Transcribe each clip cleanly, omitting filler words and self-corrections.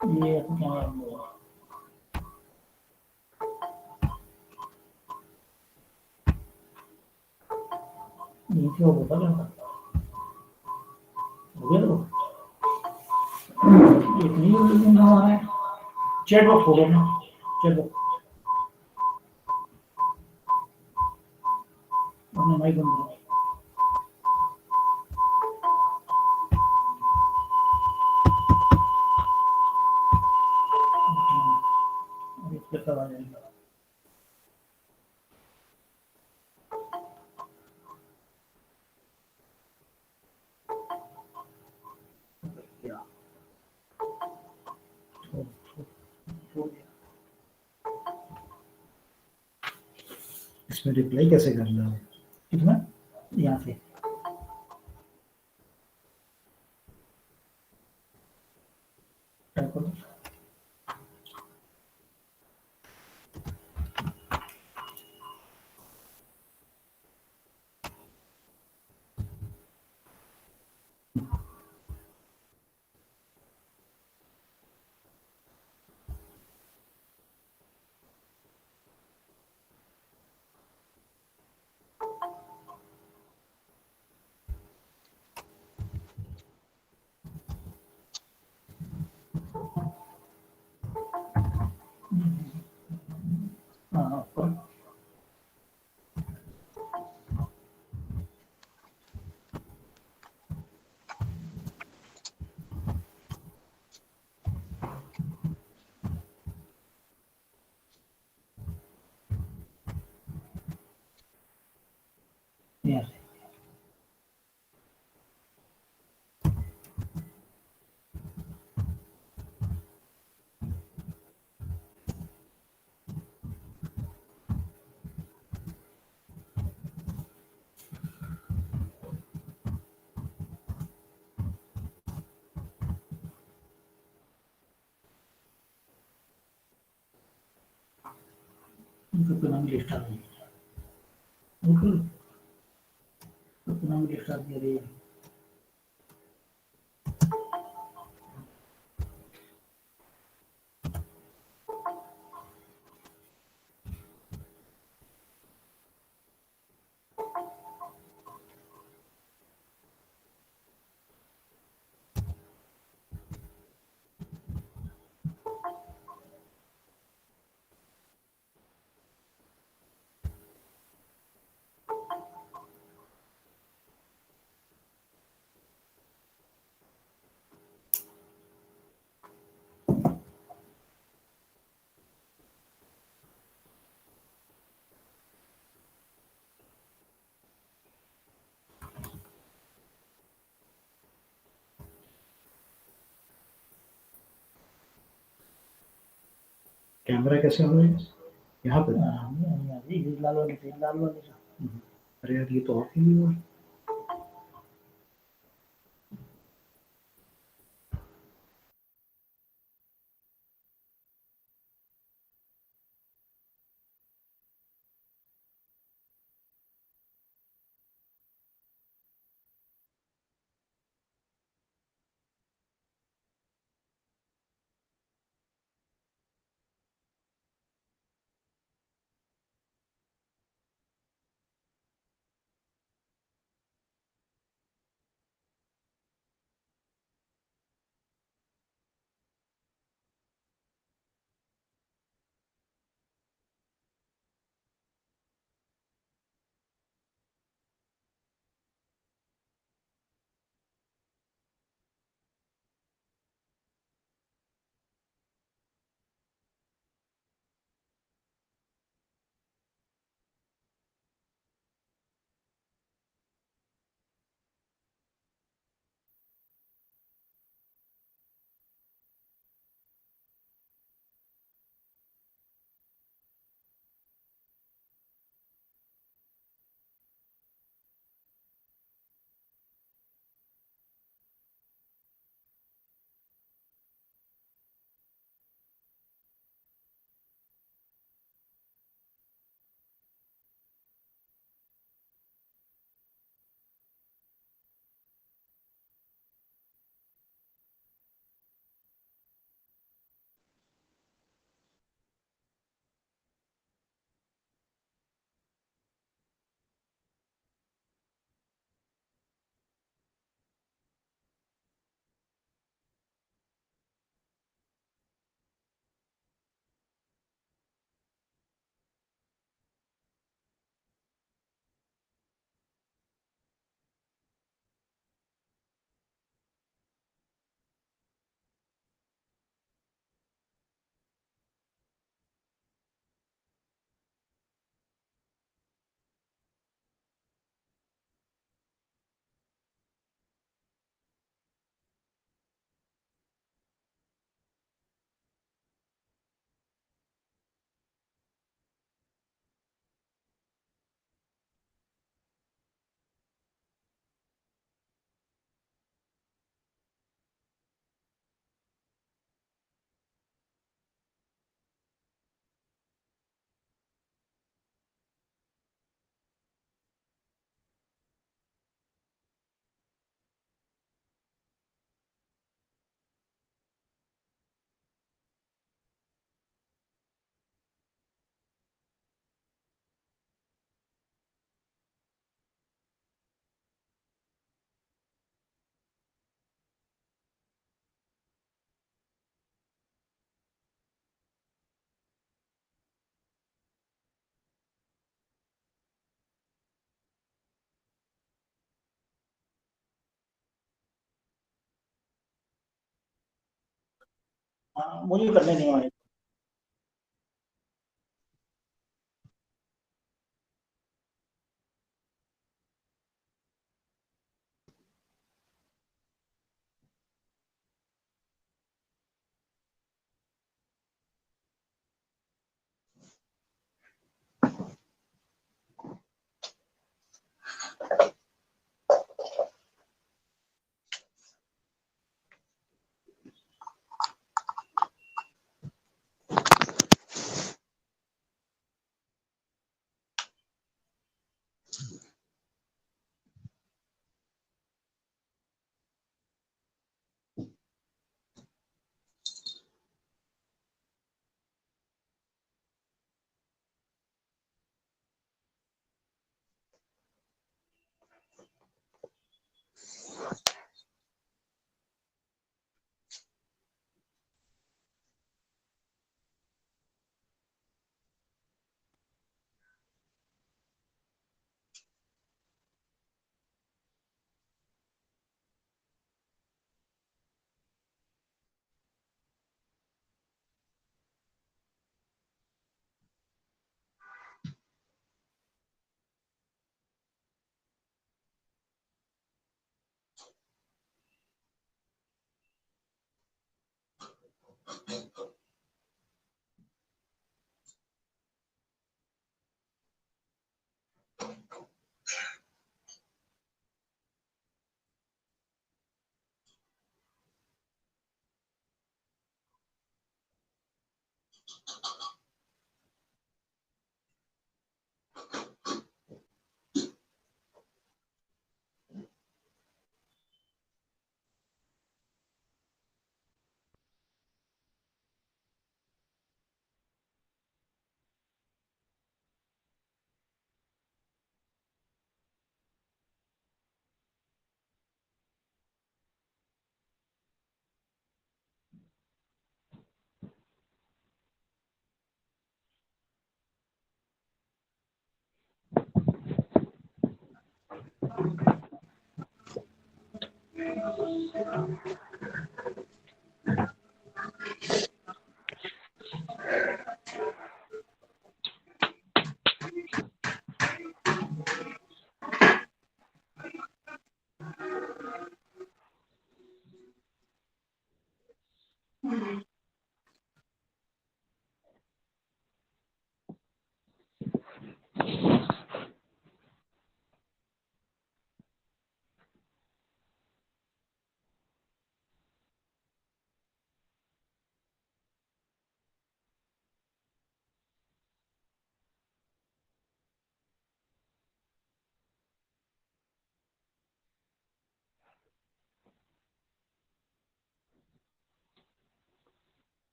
ये अपना वो नीचे वो बता रहा हो गया तो इतनी जल्दी ना है चैट बॉक्स खोलो ना चैट बॉक्स अपना माइक बंद करो अभी तक आ जाएगा क्या हो गया इसमें रिप्लाई कैसे करना है? कितना यहाँ से टाइप करो हाँ ऊपर यहाँ से उनका नाम लिस्ट आ गई बिल्कुल तो नाम लिस्ट आ गई कैमरा कैसे हो रहा है यहाँ पे? लाल वाले से लाल वाले से अरे यार ये तो ऑफ ही नहीं हुआ। मुझे करने नहीं आए।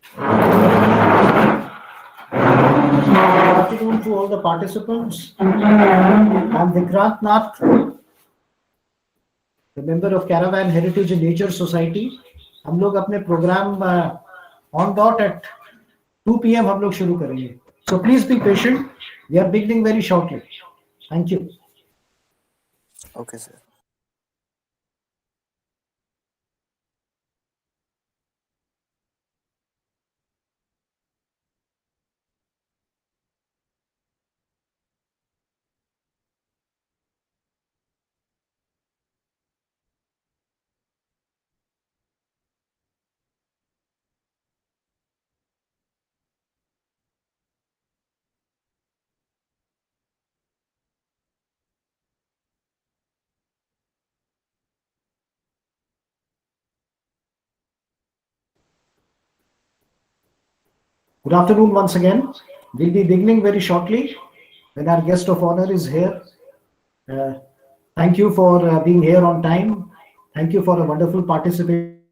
Good afternoon to all the participants. I'm Vikrant Nath, the member of Caravan Heritage and Nature Society. हम लोग अपने programme on dot eight 2 p.m. हम लोग शुरू करेंगे. So please be patient. We are beginning very shortly. Thank you. Okay, sir. Good afternoon once again. We'll be beginning very shortly when our guest of honor is here. Uh, Thank you for being here on time. Thank you for a wonderful participation.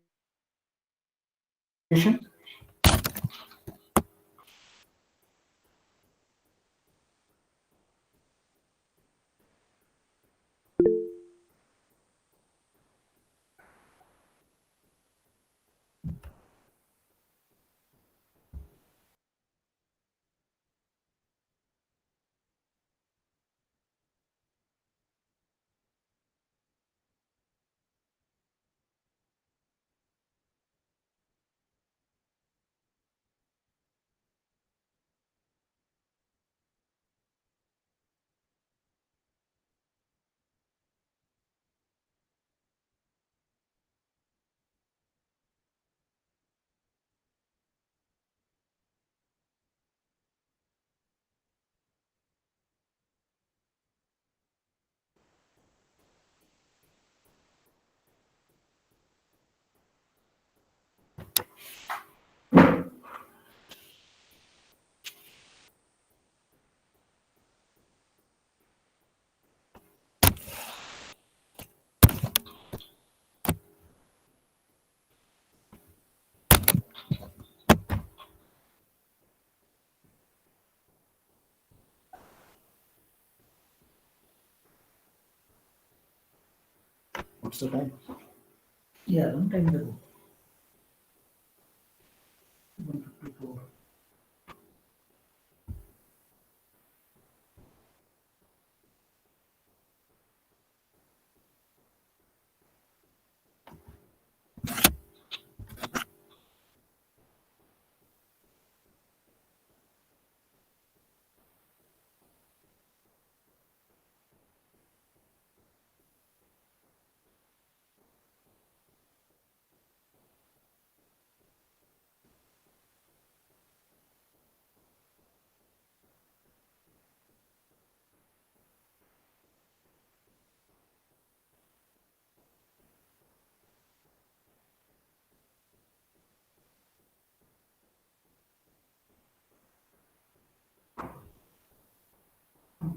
What's the time? Yeah, long time ago. 154.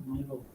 My God.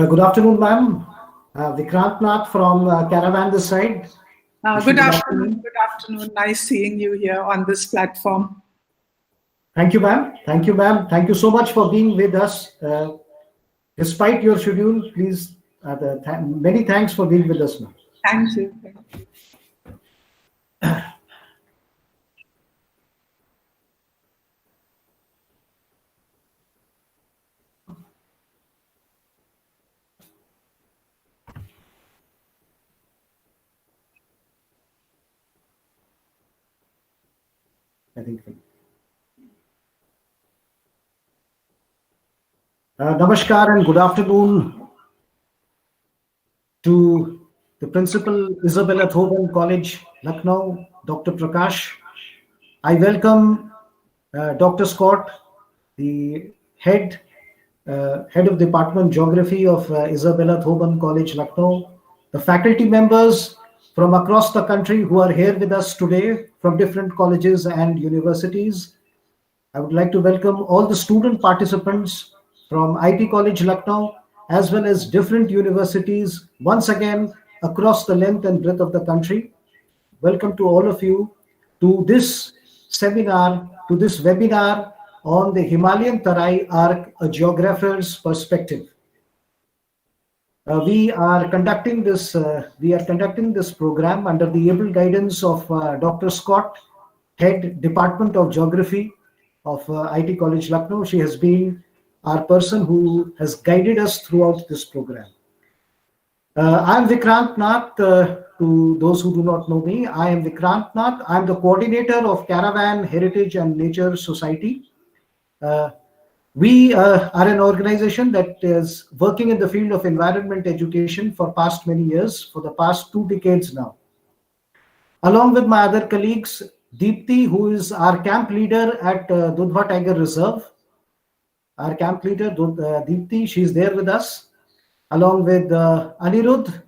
Good afternoon, ma'am. Vikrant Nath from Caravan this side. Good afternoon. Good afternoon. Nice seeing you here on this platform. Thank you, ma'am. Thank you, ma'am. Thank you so much for being with us. Despite your schedule, please, many thanks for being with us, ma'am. Thank you. I think. Namaskar and good afternoon to the Principal Isabella Thoban College, Lucknow, Dr. Prakash. I welcome Dr. Scott, the head of Department Geography of Isabella Thoban College, Lucknow, the faculty members from across the country who are here with us today from different colleges and universities. I would like to welcome all the student participants from IT College, Lucknow, as well as different universities, once again, across the length and breadth of the country. Welcome to all of you to this seminar, to this webinar on the Himalayan Terai Arc, a geographer's perspective. We are conducting this program under the able guidance of Dr. Scott, Head Department of Geography of IT College, Lucknow. She has been our person who has guided us throughout this program. I'm Vikrant Nath. To those who do not know me, I am Vikrant Nath. I'm the coordinator of Caravan Heritage and Nature Society. We are an organization that is working in the field of environment education for past many years, for the past 2 decades now. Along with my other colleagues, Deepti, who is our camp leader at Dudhwa Tiger Reserve. Our camp leader, Deepti, she's there with us. Along with Anirudh,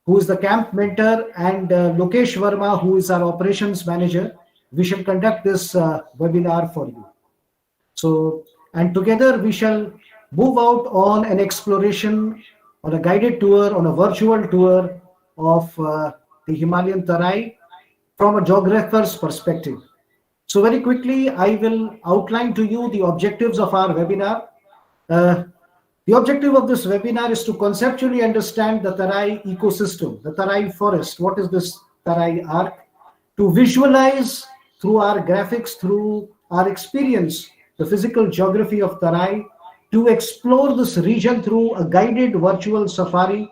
who is the camp mentor, and Lokesh Verma, who is our operations manager. We shall conduct this webinar for you. So, and together we shall move out on an exploration, on a guided tour, on a virtual tour of the Himalayan Terai from a geographer's perspective. So very quickly, I will outline to you the objectives of our webinar. The objective of this webinar is to conceptually understand the Terai ecosystem, the Terai forest. What is this Terai Arc? To visualize through our graphics, through our experience, the physical geography of Terai, to explore this region through a guided virtual safari,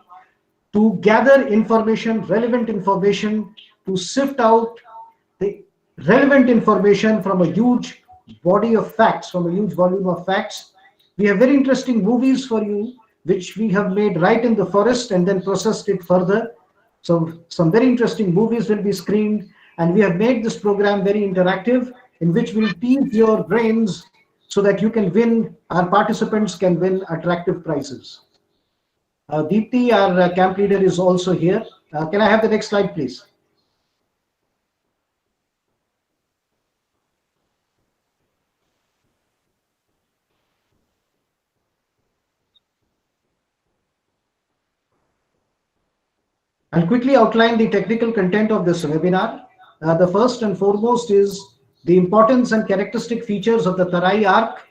to gather information, relevant information, to sift out the relevant information from a huge body of facts, from a huge volume of facts. We have very interesting movies for you, which we have made right in the forest and then processed it further. So some very interesting movies will be screened, and we have made this program very interactive, in which we'll tease your brains so that you can win, our participants can win attractive prizes. Deepti, our camp leader, is also here. Can I have the next slide, please? I'll quickly outline the technical content of this webinar. The first and foremost is the importance and characteristic features of the Terai Arc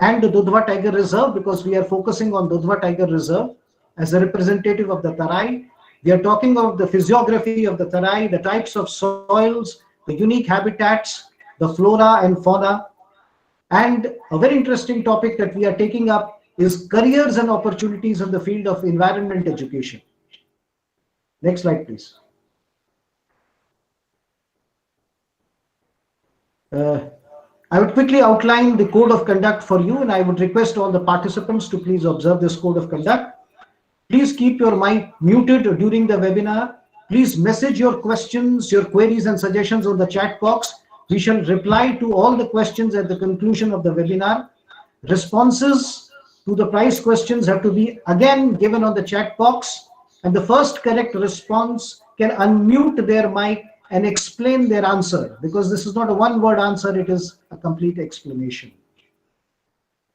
and the Dudhwa Tiger Reserve, because we are focusing on Dudhwa Tiger Reserve as a representative of the Terai. We are talking of the physiography of the Terai, the types of soils, the unique habitats, the flora and fauna. And a very interesting topic that we are taking up is careers and opportunities in the field of environment education. Next slide, please. I would quickly outline the code of conduct for you, and I would request all the participants to please observe this code of conduct. Please keep your mic muted during the webinar. Please message your questions, your queries and suggestions on the chat box. We shall reply to all the questions at the conclusion of the webinar. Responses to the prize questions have to be again given on the chat box, and the first correct response can unmute their mic and explain their answer, because this is not a one-word answer, it is a complete explanation.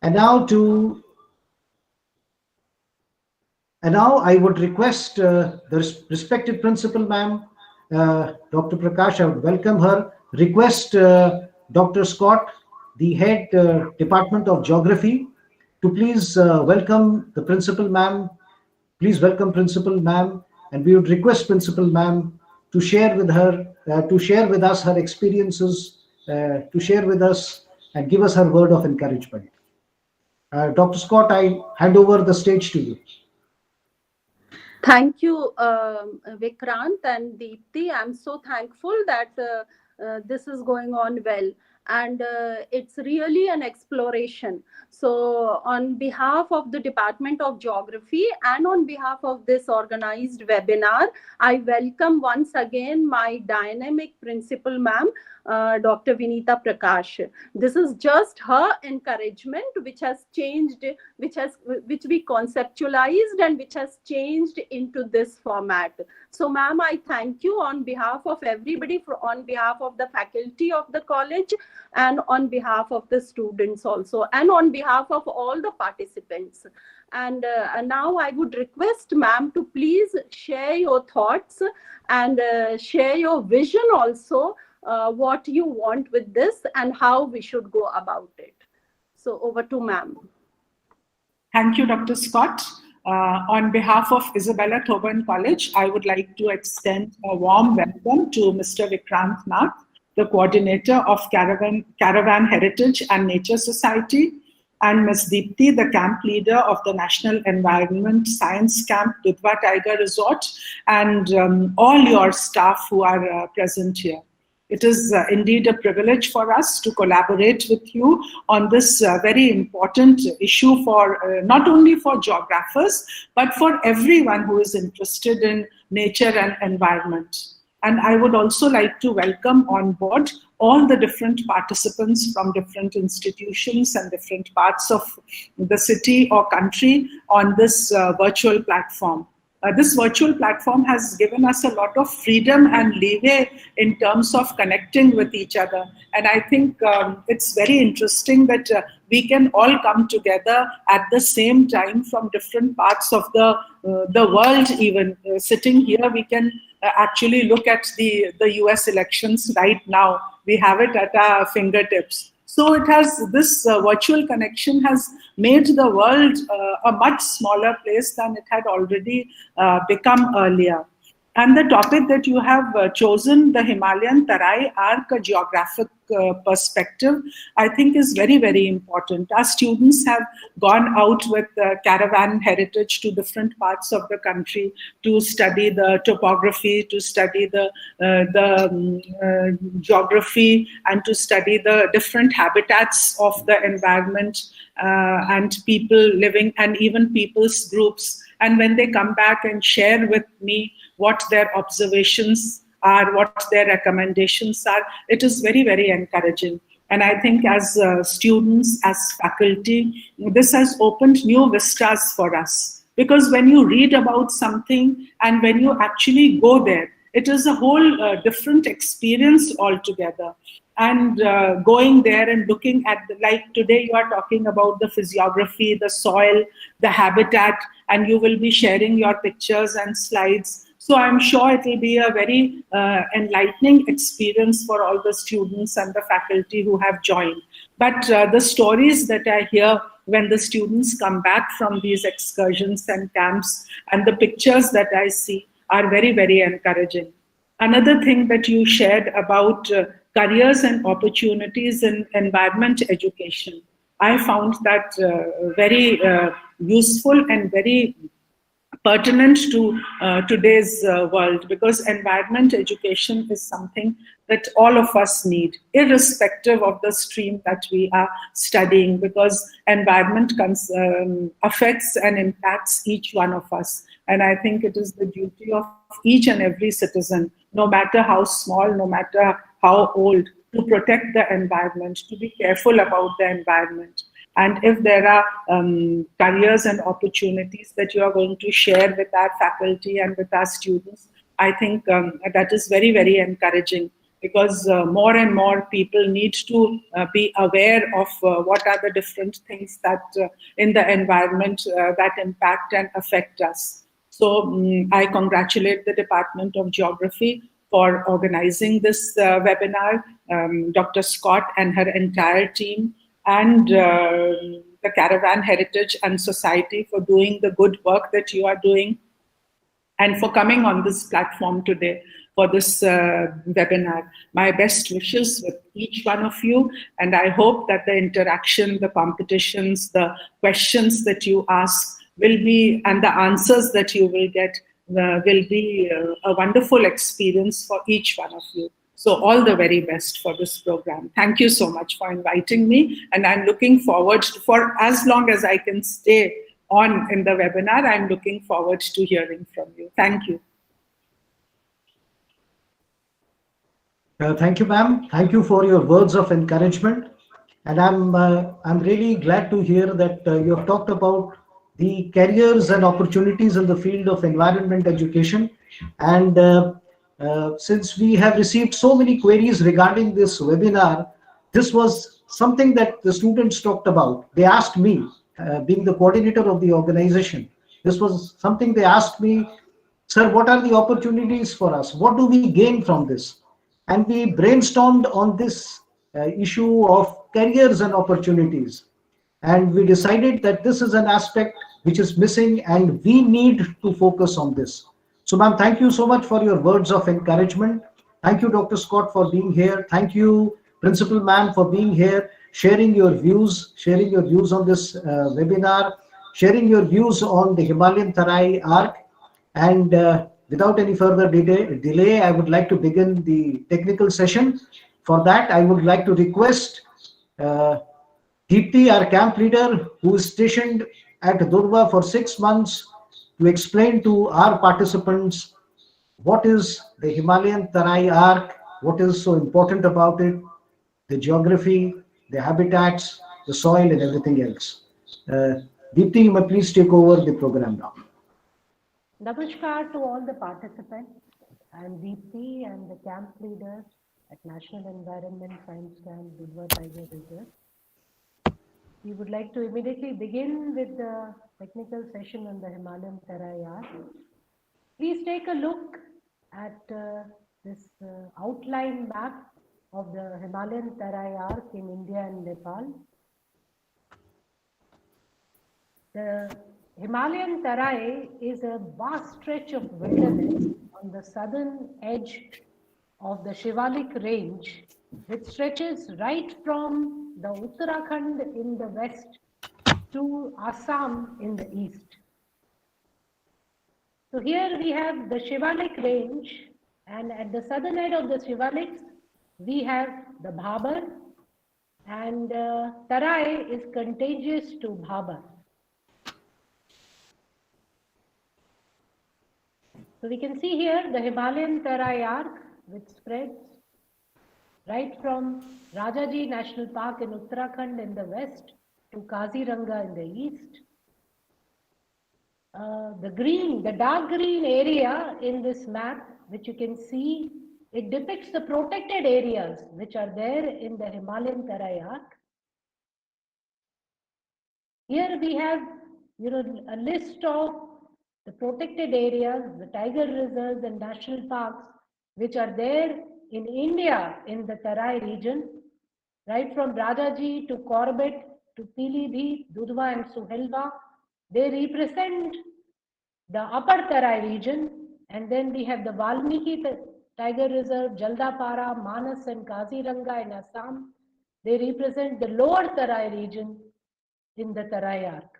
And now to And now I would request the respected principal ma'am, Dr. Prakash, I would welcome her. Request Dr. Scott, the head Department of Geography, to please welcome the principal ma'am. Please welcome principal ma'am, and we would request principal ma'am to share to share with us her experiences, to share with us and give us her word of encouragement. Dr. Scott, I hand over the stage to you. Thank you, Vikrant and Deepti. I'm so thankful that this is going on well. And it's really an exploration. So, on behalf of the Department of Geography and on behalf of this organized webinar, I welcome once again my dynamic principal ma'am, Dr. Vinita Prakash. This is just her encouragement which has changed, which we conceptualized and which has changed into this format. So, ma'am, I thank you on behalf of everybody, on behalf of the faculty of the college, and on behalf of the students also, and on behalf of all the participants. And now I would request ma'am to please share your thoughts and share your vision also, what you want with this and how we should go about it. So over to ma'am. Thank you, Dr. Scott. On behalf of Isabella Thoburn College, I would like to extend a warm welcome to Mr. Vikrant Nath, the coordinator of Caravan Heritage and Nature Society, and Ms. Deepti, the camp leader of the National Environment Science Camp, Dudhwa Tiger Resort, and all your staff who are present here. It is indeed a privilege for us to collaborate with you on this very important issue for not only for geographers, but for everyone who is interested in nature and environment. And I would also like to welcome on board all the different participants from different institutions and different parts of the city or country on this virtual platform. This virtual platform has given us a lot of freedom and leeway in terms of connecting with each other. And I think it's very interesting that we can all come together at the same time from different parts of the world. Even sitting here, we can actually look at the US elections right now. We have it at our fingertips. So it has, this virtual connection has made the world a much smaller place than it had already become earlier. And the topic that you have chosen, the Himalayan Terai Arc, a geographic perspective, I think is very, very important. Our students have gone out with caravan heritage to different parts of the country to study the topography, to study the geography, and to study the different habitats of the environment and people living, and even people's groups. And when they come back and share with me what their observations are, what their recommendations are, it is very, very encouraging. And I think as students, as faculty, this has opened new vistas for us. Because when you read about something and when you actually go there, it is a whole different experience altogether. And going there and looking at, like today you are talking about the physiography, the soil, the habitat, and you will be sharing your pictures and slides. So I'm sure it will be a very enlightening experience for all the students and the faculty who have joined. But the stories that I hear when the students come back from these excursions and camps, and the pictures that I see are very, very encouraging. Another thing that you shared about careers and opportunities in environment education, I found that very useful and very pertinent to today's world, because environment education is something that all of us need, irrespective of the stream that we are studying, because environment affects and impacts each one of us. And I think it is the duty of each and every citizen, no matter how small, no matter how old, to protect the environment, to be careful about the environment. And if there are careers and opportunities that you are going to share with our faculty and with our students, I think that is very, very encouraging. because more and more people need to be aware of what are the different things that in the environment that impact and affect us. So I congratulate the Department of Geography for organizing this webinar, Dr. Scott and her entire team, and the Caravan Heritage and Society for doing the good work that you are doing, and for coming on this platform today for this webinar. My best wishes with each one of you, and I hope that the interaction, the competitions, the questions that you ask will be, and the answers that you will get will be a wonderful experience for each one of you. So all the very best for this program. Thank you so much for inviting me, and I'm looking forward to, for as long as I can stay on in the webinar, I'm looking forward to hearing from you. Thank you. Thank you, ma'am. Thank you for your words of encouragement. And I'm really glad to hear that you have talked about the careers and opportunities in the field of environment education. And since we have received so many queries regarding this webinar, this was something that the students talked about. They asked me, being the coordinator of the organization, this was something they asked me, sir, what are the opportunities for us? What do we gain from this? And we brainstormed on this issue of careers and opportunities. And we decided that this is an aspect which is missing and we need to focus on this. So, ma'am, thank you so much for your words of encouragement. Thank you, Dr. Scott, for being here. Thank you, Principal Ma'am, for being here, sharing your views on this webinar, sharing your views on the Himalayan Terai Arc. And without any further delay, I would like to begin the technical session. For that, I would like to request Deepti, our camp leader, who is stationed at Dudhwa for 6 months, to explain to our participants what is the Himalayan Terai Arc, what is so important about it, the geography, the habitats, the soil, and everything else. Deepti, you may please take over the program now. Namaskar to all the participants. I am Deepti. I am the camp leader at National Environment Science Camp, Dudhwa Tiger Reserve. We would like to immediately begin with the technical session on the Himalayan Terai Arc. Please take a look at this outline map of the Himalayan Terai Arc in India and Nepal. The Himalayan Terai is a vast stretch of wilderness on the southern edge of the Shivalik range, which stretches right from the Uttarakhand in the west to Assam in the east. So here we have the Shivalik range, and at the southern end of the Shivaliks, we have the Bhabar, and Terai is contagious to Bhabar. So we can see here the Himalayan Terai Arc, which spreads right from Rajaji National Park in Uttarakhand in the west to Kaziranga in the east. The dark green area in this map, which you can see, it depicts the protected areas which are there in the Himalayan Terai Arc. Here we have, a list of the protected areas, the tiger reserves and national parks, which are there in India in the Terai region, right from Rajaji to Corbett to Pilibhit, Dudhwa and Suhelwa. They represent the upper Terai region, and then we have the Valmiki Tiger Reserve, Jaldapara, Manas and Kaziranga in Assam. They represent the lower Terai region in the Terai Arc.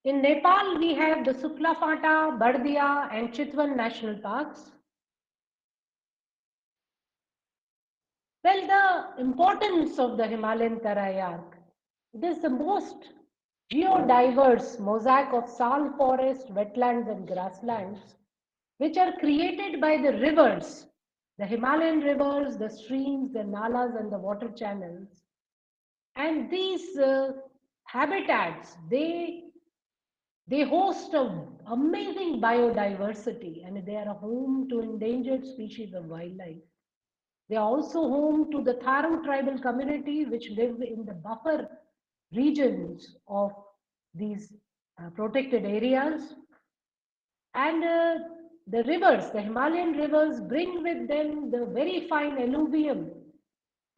In Nepal, we have the Suklafata, Bardia and Chitwan national parks. Well, the importance of the Himalayan Terai Arc, it is the most geodiverse mosaic of sal forest, wetlands and grasslands, which are created by the rivers, the Himalayan rivers, the streams, the nalas and the water channels. And these habitats, they They host amazing biodiversity and they are a home to endangered species of wildlife. They are also home to the Tharo tribal community, which live in the buffer regions of these protected areas. And the rivers, the Himalayan rivers, bring with them the very fine alluvium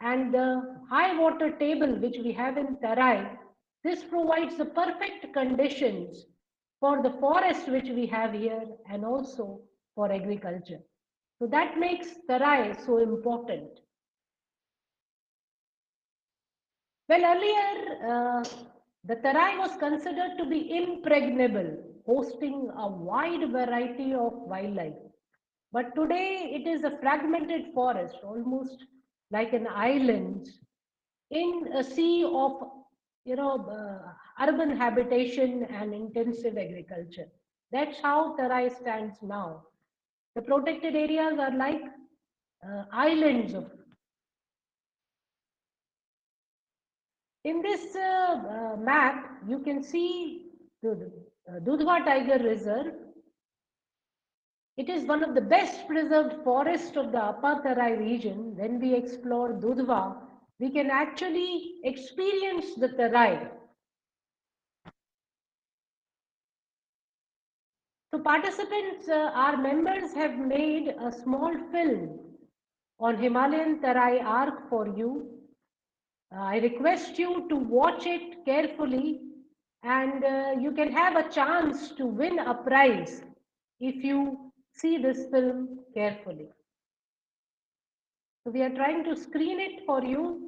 and the high water table which we have in Terai. This provides the perfect conditions for the forest which we have here and also for agriculture. So that makes Terai so important. Well, earlier, the Terai was considered to be impregnable, hosting a wide variety of wildlife. But today, it is a fragmented forest, almost like an island in a sea of, urban habitation and intensive agriculture. That's how Terai stands now. The protected areas are like islands of. In this map, you can see the Dudhwa Tiger Reserve. It is one of the best preserved forests of the Upper Terai region. When we explore Dudhwa, we can actually experience the Terai. So participants, our members have made a small film on Himalayan Terai Arc for you. I request you to watch it carefully and you can have a chance to win a prize if you see this film carefully. So we are trying to screen it for you.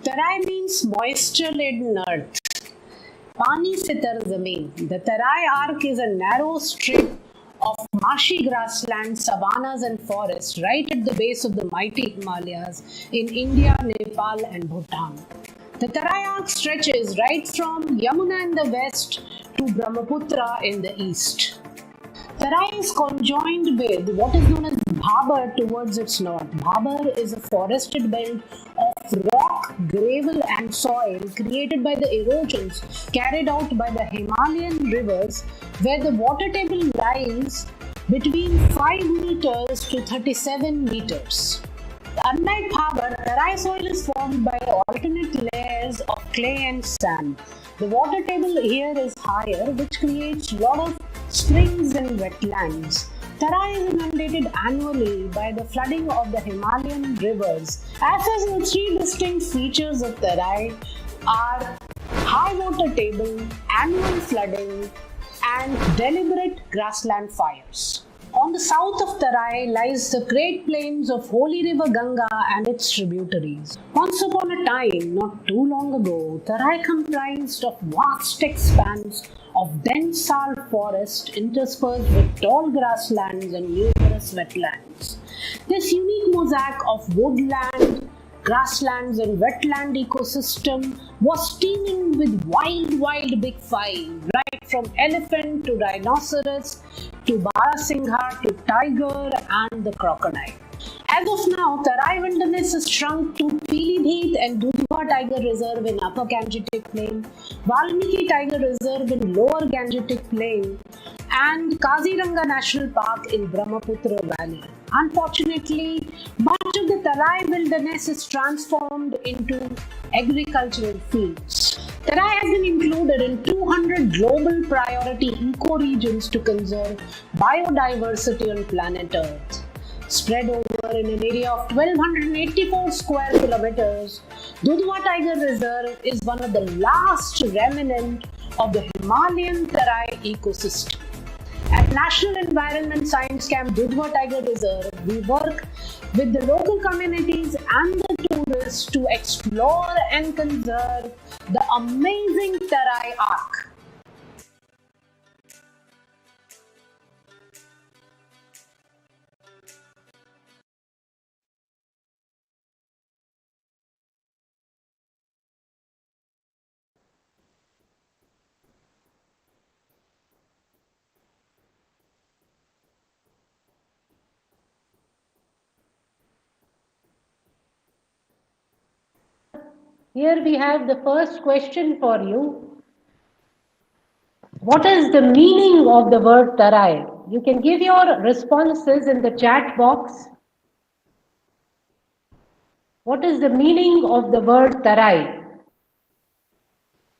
Tarai means moisture-laden earth. Pani se tar zameen. The Tarai Arc is a narrow strip of marshy grassland, savannas and forests right at the base of the mighty Himalayas in India, Nepal and Bhutan. The Tarai Arc stretches right from Yamuna in the west to Brahmaputra in the east. Tarai is conjoined with what is known as Bhabar towards its north. Bhabar is a forested belt of rock, gravel and soil created by the erosions carried out by the Himalayan rivers, where the water table lies between 5 meters to 37 meters. Unlike Bhabar, Tarai soil is formed by alternate layers of clay and sand. The water table here is higher, which creates a lot of springs and wetlands. Tarai is inundated annually by the flooding of the Himalayan rivers. As such, the three distinct features of Tarai are high water table, annual flooding, and deliberate grassland fires. On the south of Tarai lies the great plains of Holy River Ganga and its tributaries. Once upon a time, not too long ago, Tarai comprised of vast expanse of dense sal forest interspersed with tall grasslands and numerous wetlands. This unique mosaic of woodland, grasslands and wetland ecosystem was teeming with wild big five, right from elephant to rhinoceros to Barasingha to tiger and the crocodile. As of now, Tarai wilderness is shrunk to Pilibhit and Dudhwa Tiger Reserve in Upper Gangetic Plain, Valmiki Tiger Reserve in Lower Gangetic Plain, and Kaziranga National Park in Brahmaputra Valley. Unfortunately, much of the Tarai wilderness is transformed into agricultural fields. Tarai has been included in 200 global priority ecoregions to conserve biodiversity on planet Earth. Spread over in an area of 1284 square kilometers, Dudhwa Tiger Reserve is one of the last remnant of the Himalayan Terai ecosystem. At National Environment Science Camp Dudhwa Tiger Reserve, we work with the local communities and the tourists to explore and conserve the amazing Terai Arc. Here we have the first question for you. What is the meaning of the word Tarai? You can give your responses in the chat box. What is the meaning of the word Tarai?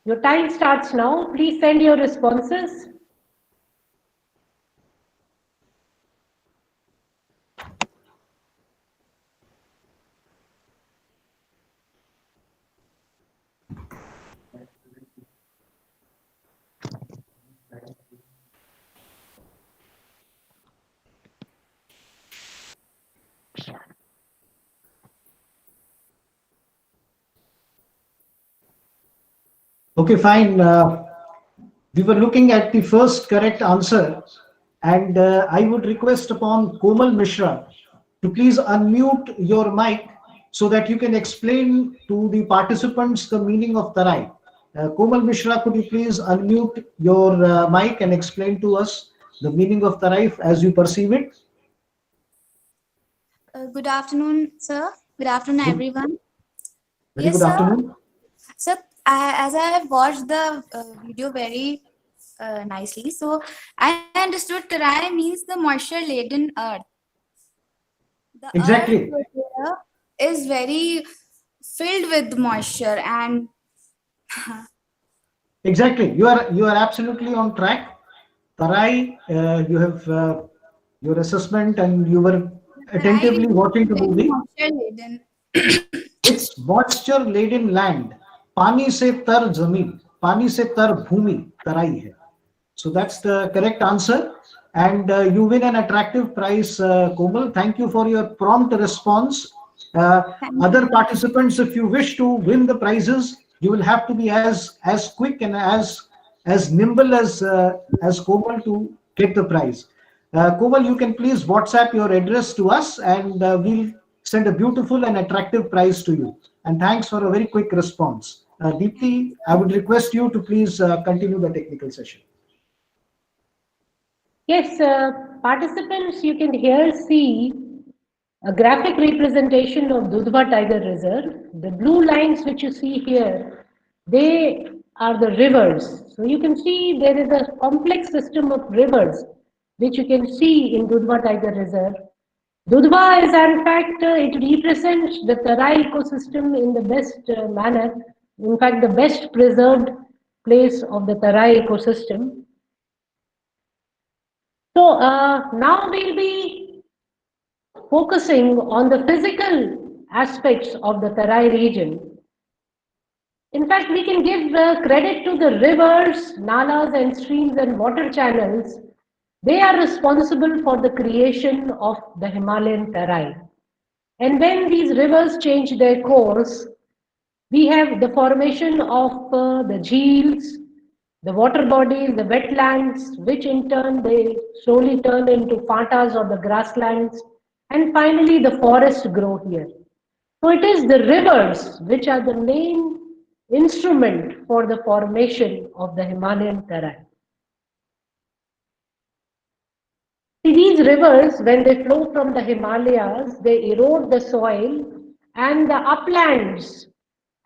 Your time starts now. Please send your responses. Okay, fine. We were looking at the first correct answer, and I would request upon Komal Mishra to please unmute your mic so that you can explain to the participants the meaning of Tarai. Komal Mishra, could you please unmute your mic and explain to us the meaning of Tarai as you perceive it? Good afternoon, sir. Good afternoon, Good, everyone. very Yes, good sir. afternoon. Sir, as I have watched the video very nicely, so I understood Tarai means the moisture-laden earth. The earth Exactly. here is very filled with moisture, and Exactly. You are absolutely on track. Tarai, you have your assessment and you were Tarai attentively region watching is the very movie. moisture-laden. It's moisture laden land. पानी से तर जमीन, पानी से तर भूमि तराई है. So that's the correct answer. And you win an attractive prize, Komal. Thank you for your prompt response. Thank you, Other sir. participants, if you wish to win the prizes, you will have to be as quick and as nimble as Komal to get the prize. Komal, you can please WhatsApp your address to us, and we'll send a beautiful and attractive prize to you. And thanks for a very quick response. Deepti, I would request you to please continue the technical session. Yes, participants, you can here see a graphic representation of Dudhwa Tiger Reserve. The blue lines which you see here, they are the rivers. So you can see there is a complex system of rivers which you can see in Dudhwa Tiger Reserve. Dudhwa is in fact, it represents the Tarai ecosystem in the best manner, in fact the best preserved place of the Tarai ecosystem. So now we'll be focusing on the physical aspects of the Tarai region. In fact, we can give credit to the rivers, nalas and streams and water channels. They are responsible for the creation of the Himalayan Terai. And when these rivers change their course, we have the formation of the jheels, the water bodies, the wetlands, which in turn they slowly turn into patas or the grasslands, and finally the forests grow here. So it is the rivers which are the main instrument for the formation of the Himalayan Terai. See, these rivers, when they flow from the Himalayas, they erode the soil and the uplands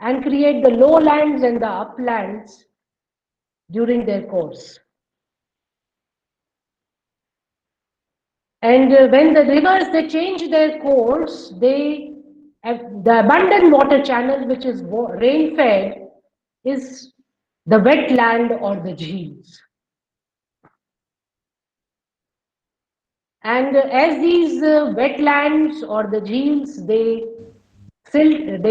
and create the lowlands and the uplands during their course. And when the rivers they change their course, they have the abundant water channel which is rain fed is the wetland or the jheels. And as these wetlands or the jheels they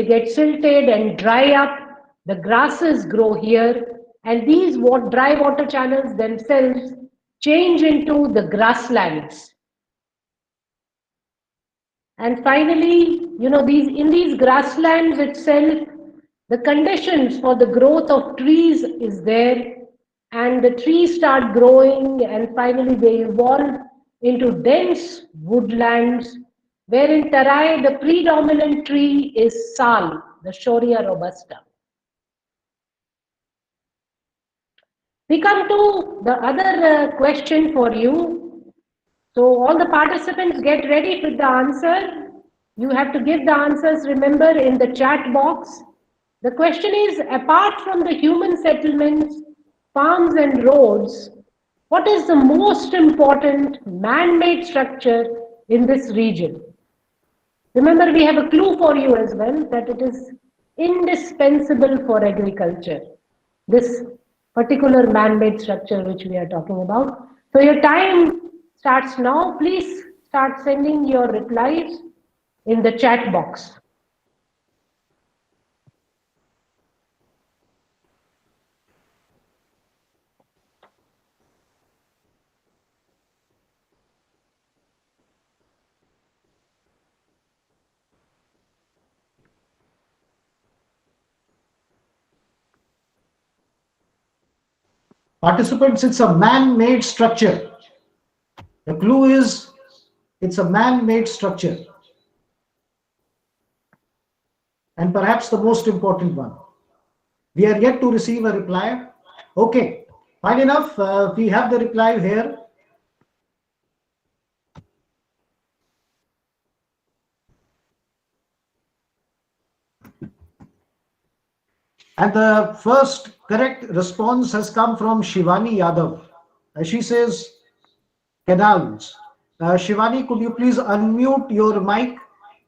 get silted and dry up, the grasses grow here, and these dry water channels themselves change into the grasslands. And finally, in these grasslands itself, the conditions for the growth of trees is there, and the trees start growing, and finally they evolve into dense woodlands, where in Tarai the predominant tree is sal, the Shorea robusta. We come to the other question for you. So all the participants get ready with the answer. You have to give the answers, remember, in the chat box. The question is, apart from the human settlements, farms and roads, what is the most important man-made structure in this region? Remember, we have a clue for you as well, that it is indispensable for agriculture, this particular man-made structure which we are talking about. So your time starts now. Please start sending your replies in the chat box. Participants, it's a man-made structure. The clue is it's a man-made structure. And perhaps the most important one. We are yet to receive a reply. Okay, fine enough. We have the reply here. And the first correct response has come from Shivani Yadav. She says, canals. Shivani, could you please unmute your mic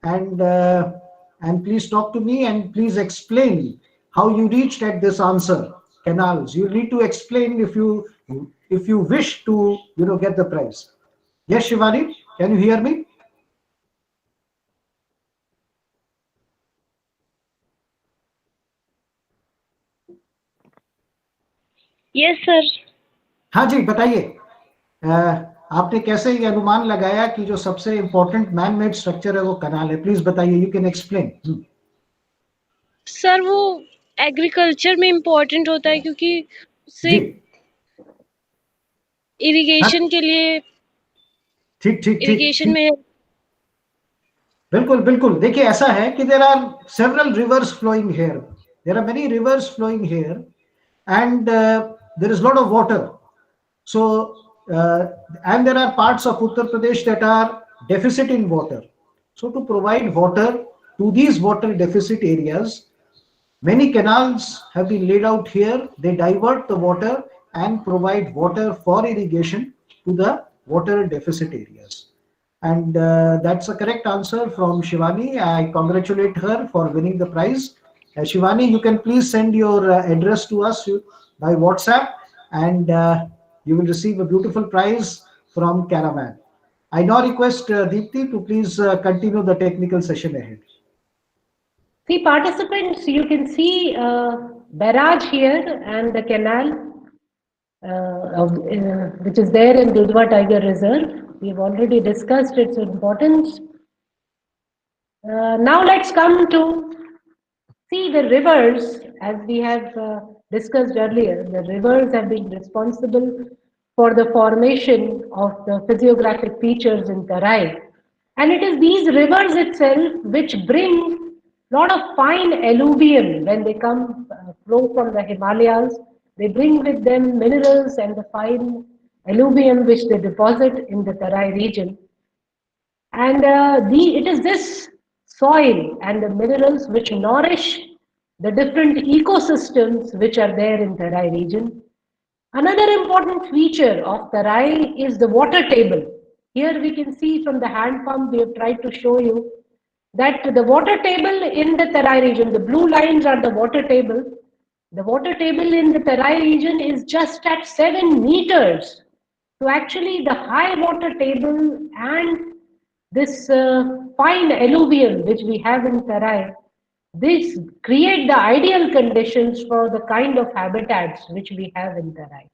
and please talk to me and please explain how you reached at this answer. Canals. You need to explain if you wish to get the prize. Yes, Shivani, can you hear me? Yes sir. हाँ जी, बताइए आपने कैसे ये अनुमान लगाया कि जो सबसे इम्पोर्टेंट मैन मेड स्ट्रक्चर है वो कनाल है? प्लीज बताइए, यू कैन एक्सप्लेन। सर वो एग्रीकल्चर में इम्पोर्टेंट होता है क्योंकि उससे इरिगेशन के लिए ठीक ठीक इरिगेशन में बिल्कुल बिल्कुल। देखिए ऐसा है कि there are several rivers flowing here, there are many rivers flowing here and there is a lot of water. So and there are parts of Uttar Pradesh that are deficit in water. So to provide water to these water deficit areas, many canals have been laid out here. They divert the water and provide water for irrigation to the water deficit areas. And that's a correct answer from Shivani. I congratulate her for winning the prize. Shivani, you can please send your address to us by WhatsApp and you will receive a beautiful prize from Caravan. I now request Deepti to please continue the technical session ahead. See, participants, you can see barrage here and the canal which is there in Dudhwa Tiger Reserve. We've already discussed its importance. Now let's come to see the rivers. As we have discussed earlier, the rivers have been responsible for the formation of the physiographic features in Terai. And it is these rivers itself which bring a lot of fine alluvium when they come flow from the Himalayas. They bring with them minerals and the fine alluvium which they deposit in the Terai region. And it is this soil and the minerals which nourish the different ecosystems which are there in Terai region. Another important feature of Terai is the water table. Here we can see from the hand pump, we have tried to show you that the water table in the Terai region, the blue lines are the water table. The water table in the Terai region is just at 7 meters. So actually the high water table and this fine alluvium which we have in Terai, this create the ideal conditions for the kind of habitats which we have in Terai.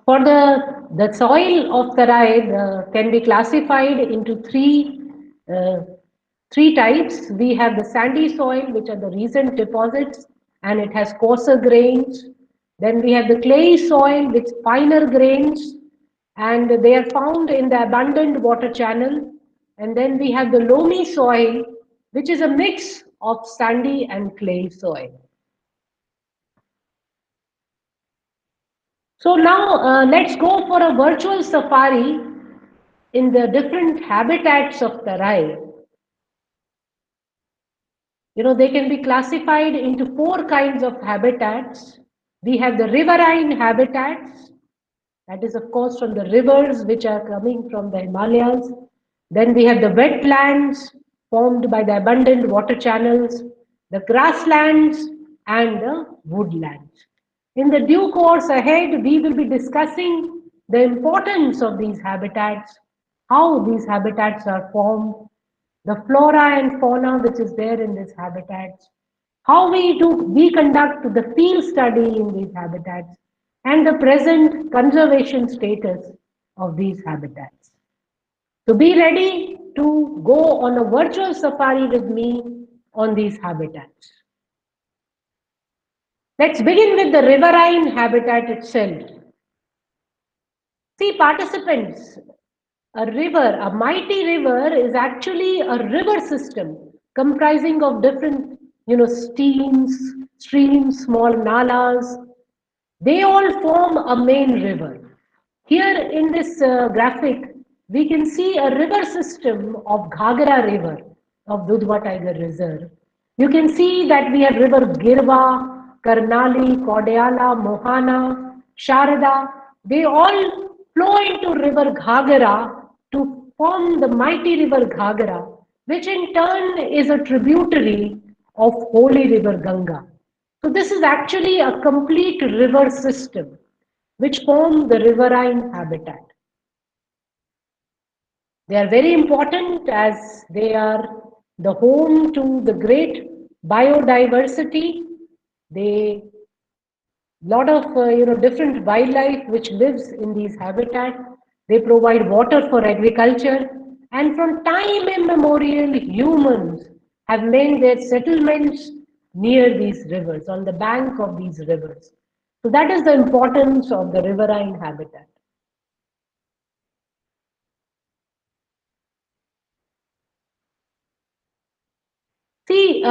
For the soil of Terai can be classified into three types. We have the sandy soil, which are the recent deposits, and it has coarser grains. Then we have the clayey soil with finer grains, and they are found in the abundant water channel. And then we have the loamy soil, which is a mix of sandy and clay soil. So now let's go for a virtual safari in the different habitats of Terai. they can be classified into 4 kinds of habitats. We have the riverine habitats, that is of course from the rivers which are coming from the Himalayas. Then we have the wetlands formed by the abundant water channels, the grasslands and the woodlands. In the due course ahead, we will be discussing the importance of these habitats, how these habitats are formed, the flora and fauna which is there in these habitats, how we conduct the field study in these habitats, and the present conservation status of these habitats. So be ready to go on a virtual safari with me on these habitats. Let's begin with the riverine habitat itself. See, participants, a river, a mighty river is actually a river system comprising of different, streams, small nalas. They all form a main river. Here in this graphic, we can see a river system of Ghagra River of Dudhwa Tiger Reserve. You can see that we have river Girva, Karnali, Kodayala, Mohana, Sharada. They all flow into river Ghagra to form the mighty river Ghagra, which in turn is a tributary of holy river Ganga. So this is actually a complete river system which form the riverine habitat. They are very important as they are the home to the great biodiversity. They lot of different wildlife which lives in these habitats. They provide water for agriculture, and from time immemorial humans have made their settlements near these rivers, on the bank of these rivers. So that is the importance of the riverine habitat. See,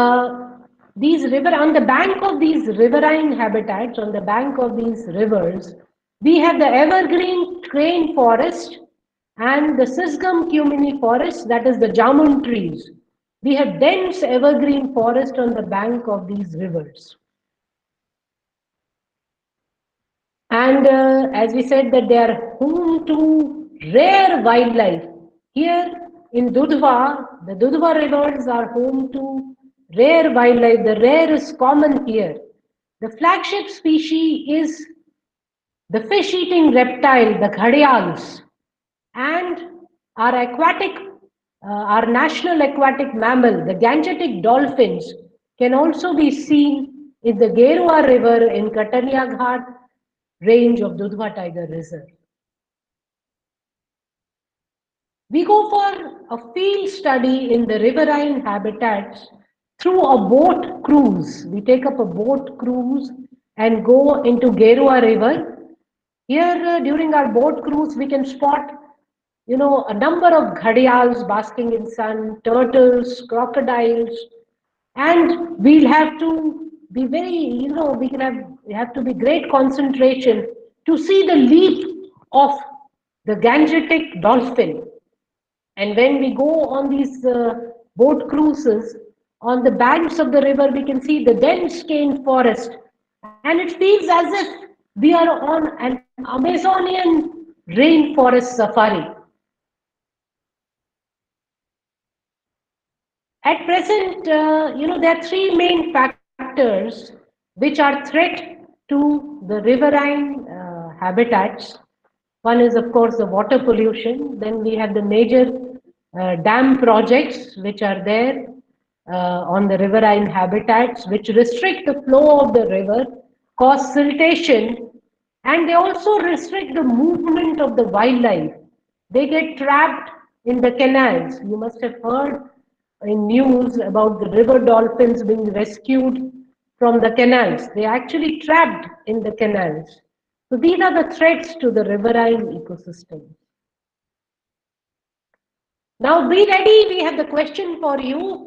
these river on the bank of these riverine habitats, on the bank of these rivers, we have the evergreen crane forest and the Sisgum cumini forest, that is the jamun trees. We have dense evergreen forest on the bank of these rivers. And as we said that they are home to rare wildlife. Here in Dudhwa, the Dudhwa rivers are home to rare wildlife. The rare is common here. The flagship species is the fish-eating reptile, the ghadials, and our national aquatic mammal, the Gangetic dolphins, can also be seen in the Gerua River in Katania Ghat range of Dudhwa Tiger Reserve. We go for a field study in the riverine habitats through a boat cruise. We take up a boat cruise and go into Gerua River. Here, during our boat cruise, we can spot, a number of ghadials basking in sun, turtles, crocodiles, and we'll have to be very, we have to be great concentration to see the leap of the Gangetic dolphin. And when we go on these boat cruises, on the banks of the river, we can see the dense cane forest. And it feels as if we are on an Amazonian rainforest safari. At present, there are 3 main factors which are threat to the riverine habitats. One is, of course, the water pollution. Then we have the major dam projects which are there on the riverine habitats, which restrict the flow of the river, cause siltation, and they also restrict the movement of the wildlife. They get trapped in the canals. You must have heard in news about the river dolphins being rescued from the canals. They are actually trapped in the canals. So these are the threats to the riverine ecosystem. Now be ready, we have the question for you.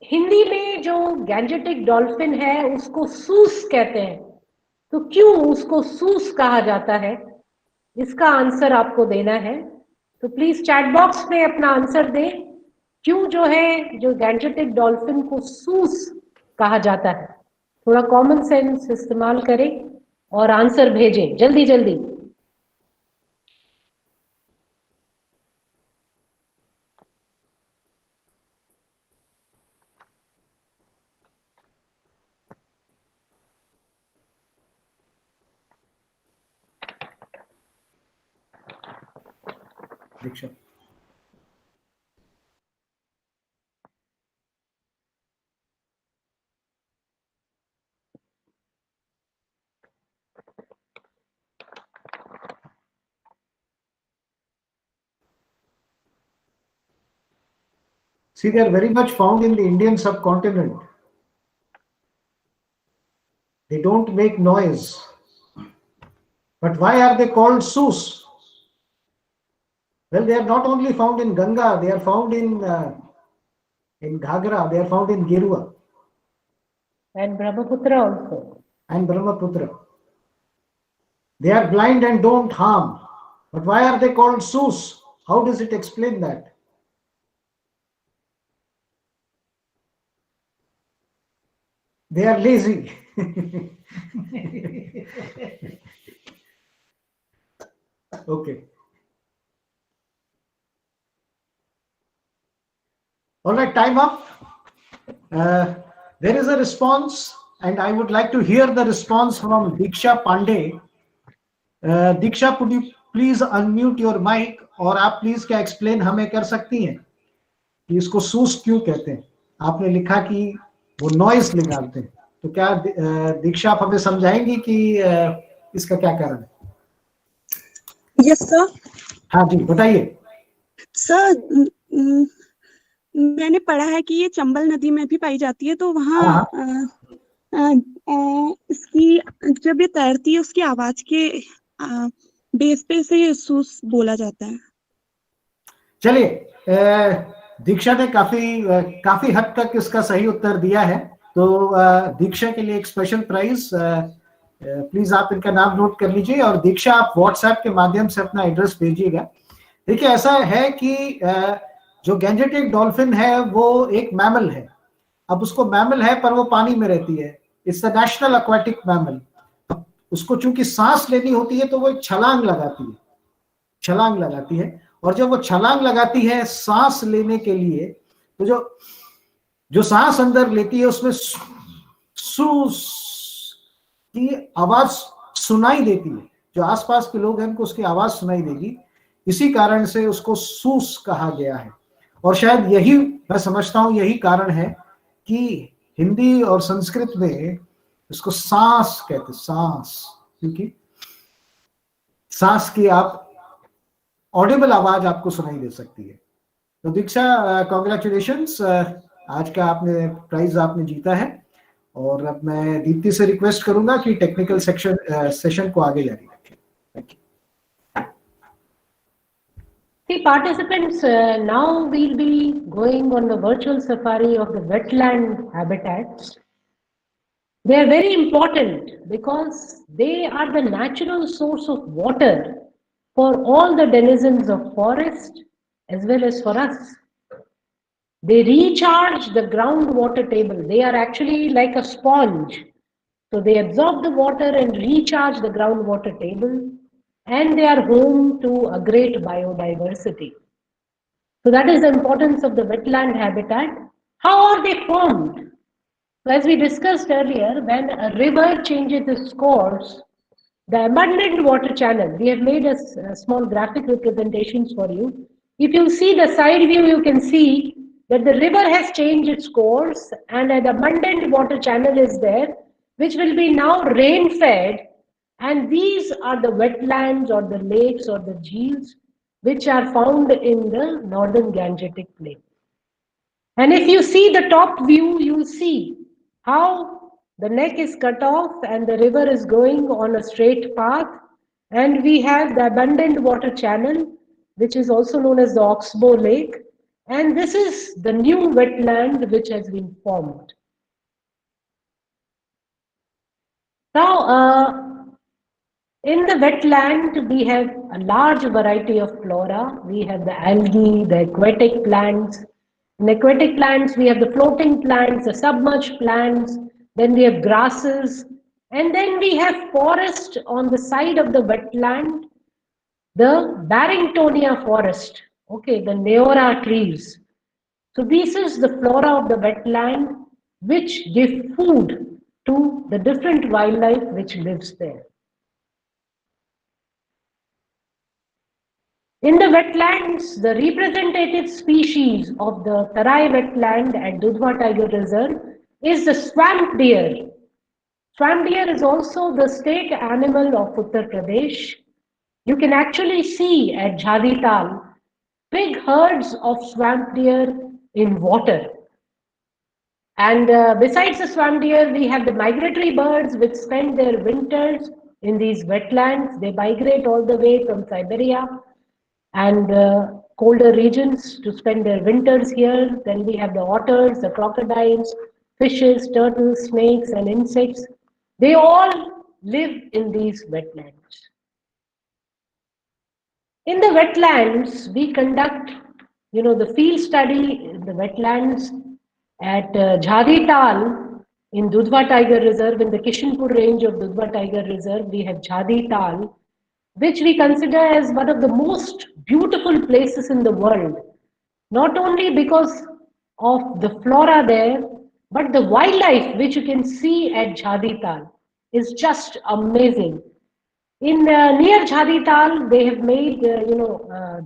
Hindi में जो Gangetic dolphin है उसको सूस कहते हैं, तो क्यों उसको सूस कहा जाता है, इसका आंसर आपको देना है. तो प्लीज चैट बॉक्स में अपना आंसर दें. क्यों जो है जो गैंजेटिक डॉल्फिन को सूस कहा जाता है? थोड़ा कॉमन सेंस इस्तेमाल करें और आंसर भेजें जल्दी जल्दी। दीक्षा, see, they are very much found in the Indian subcontinent. They don't make noise. But why are they called soos? Well, they are not only found in Ganga, they are found in Ghagra, they are found in Girua. And Brahmaputra also. And Brahmaputra. They are blind and don't harm. But why are they called soos? How does it explain that? They are lazy. Okay. All right, time up. There is a response, and I would like to hear the response from Diksha Pandey. Diksha, could you please unmute your mic? और आप please क्या explain हमें कर सकती हैं कि इसको सूस क्यों कहते हैं? आपने लिखा कि वो नॉइस निकालते हैं, तो क्या दीक्षा आप हमें समझाएंगी कि इसका क्या कारण है? Yes sir. हाँ जी, बताइए सर, मैंने पढ़ा है कि ये चंबल नदी में भी पाई जाती है, तो वहाँ इसकी जब ये तैरती है उसकी आवाज के बेस पे से ये सूस बोला जाता है। चलिए, दीक्षा ने काफी हद तक इसका सही उत्तर दिया है, तो दीक्षा के लिए एक स्पेशल प्राइज। प्लीज आप इनका नाम नोट कर लीजिए और दीक्षा आप व्हाट्सएप के माध्यम से अपना एड्रेस भेजिएगा। देखिए, ऐसा है कि जो गैंजेटिक डॉल्फिन है वो एक मैमल है। अब उसको मैमल है पर वो पानी में रहती है। It's the national aquatic mammal. उसको चूंकि सांस लेनी होती है तो वो एक छलांग लगाती है और जब वो छलांग लगाती है सांस लेने के लिए, तो जो सांस अंदर लेती है उसमें सूस की आवाज सुनाई देती है। जो आसपास के लोग हैं उनको उसकी आवाज सुनाई देगी, इसी कारण से उसको सूस कहा गया है। और शायद यही, मैं समझता हूं यही कारण है कि हिंदी और संस्कृत में इसको सांस कहते, सांस, क्योंकि सांस की आप ऑडिबल आवाज आपको सुनाई दे सकती है। तो दीक्षा, कॉन्ग्रेचुलेशंस, आज का आपने प्राइज आपने जीता है। और अब मैं दीप्ति से रिक्वेस्ट करूंगा कि टेक्निकल सेशन को आगे जारी रखें। Thank you. See, participants, now we'll be going on the virtual safari of the wetland habitats. They are very important because they are the natural source of water for all the denizens of forest as well as for us. They recharge the groundwater table. They are actually like a sponge. So they absorb the water and recharge the groundwater table, and they are home to a great biodiversity. So that is the importance of the wetland habitat. How are they formed? So as we discussed earlier, when a river changes its course, the abundant water channel, we have made a small graphic representations for you. If you see the side view, you can see that the river has changed its course and an abundant water channel is there, which will be now rain fed, and these are the wetlands or the lakes or the jheels which are found in the northern Gangetic Plain. And if you see the top view, you will see how the neck is cut off and the river is going on a straight path, and we have the abundant water channel, which is also known as the Oxbow Lake, and this is the new wetland which has been formed. Now, in the wetland, we have a large variety of flora. We have the algae, the aquatic plants, In aquatic plants, we have the floating plants, the submerged plants, then we have grasses, and then we have forest on the side of the wetland, the Barringtonia forest, okay, the Neora trees. So this is the flora of the wetland which give food to the different wildlife which lives there. In the wetlands, the representative species of the Terai wetland at Dudhwa Tiger Reserve is the swamp deer. Swamp deer is also the state animal of Uttar Pradesh. You can actually see at Jhadital big herds of swamp deer in water. And besides the swamp deer, we have the migratory birds which spend their winters in these wetlands. They migrate all the way from Siberia and colder regions to spend their winters here. Then we have the otters, the crocodiles, fishes, turtles, snakes, and insects. They all live in these wetlands. In the wetlands, we conduct, the field study in the wetlands at Jhadital in Dudhwa Tiger Reserve, in the Kishanpur range of Dudhwa Tiger Reserve. We have Jhadital, which we consider as one of the most beautiful places in the world, not only because of the flora there, but the wildlife which you can see at Jhadital is just amazing. In near Jhadital, they have made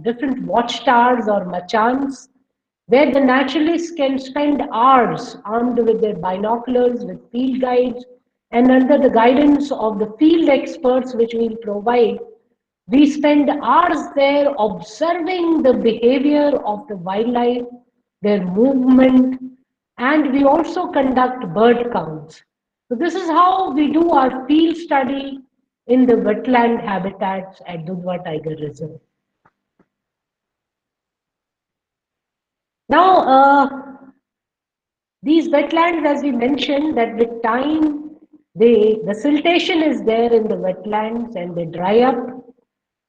different watchtowers or machans where the naturalists can spend hours armed with their binoculars, with field guides, and under the guidance of the field experts which we will provide. We spend hours there observing the behavior of the wildlife, their movement, and we also conduct bird counts. So this is how we do our field study in the wetland habitats at Dudhwa Tiger Reserve. Now, these wetlands, as we mentioned, that with time, the siltation is there in the wetlands and they dry up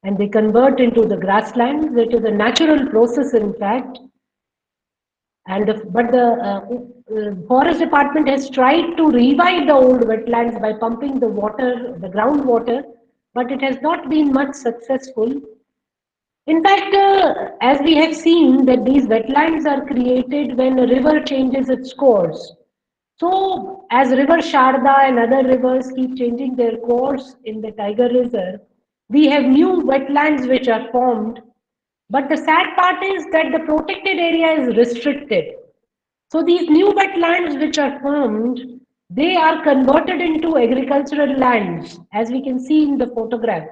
and they convert into the grasslands, which is a natural process, in fact. And but the forest department has tried to revive the old wetlands by pumping the water, the groundwater, but it has not been much successful. In fact, as we have seen that these wetlands are created when a river changes its course. So as river Sharda and other rivers keep changing their course in the Tiger Reserve, we have new wetlands which are formed. But the sad part is that the protected area is restricted. So these new wetlands which are formed, they are converted into agricultural lands, as we can see in the photograph.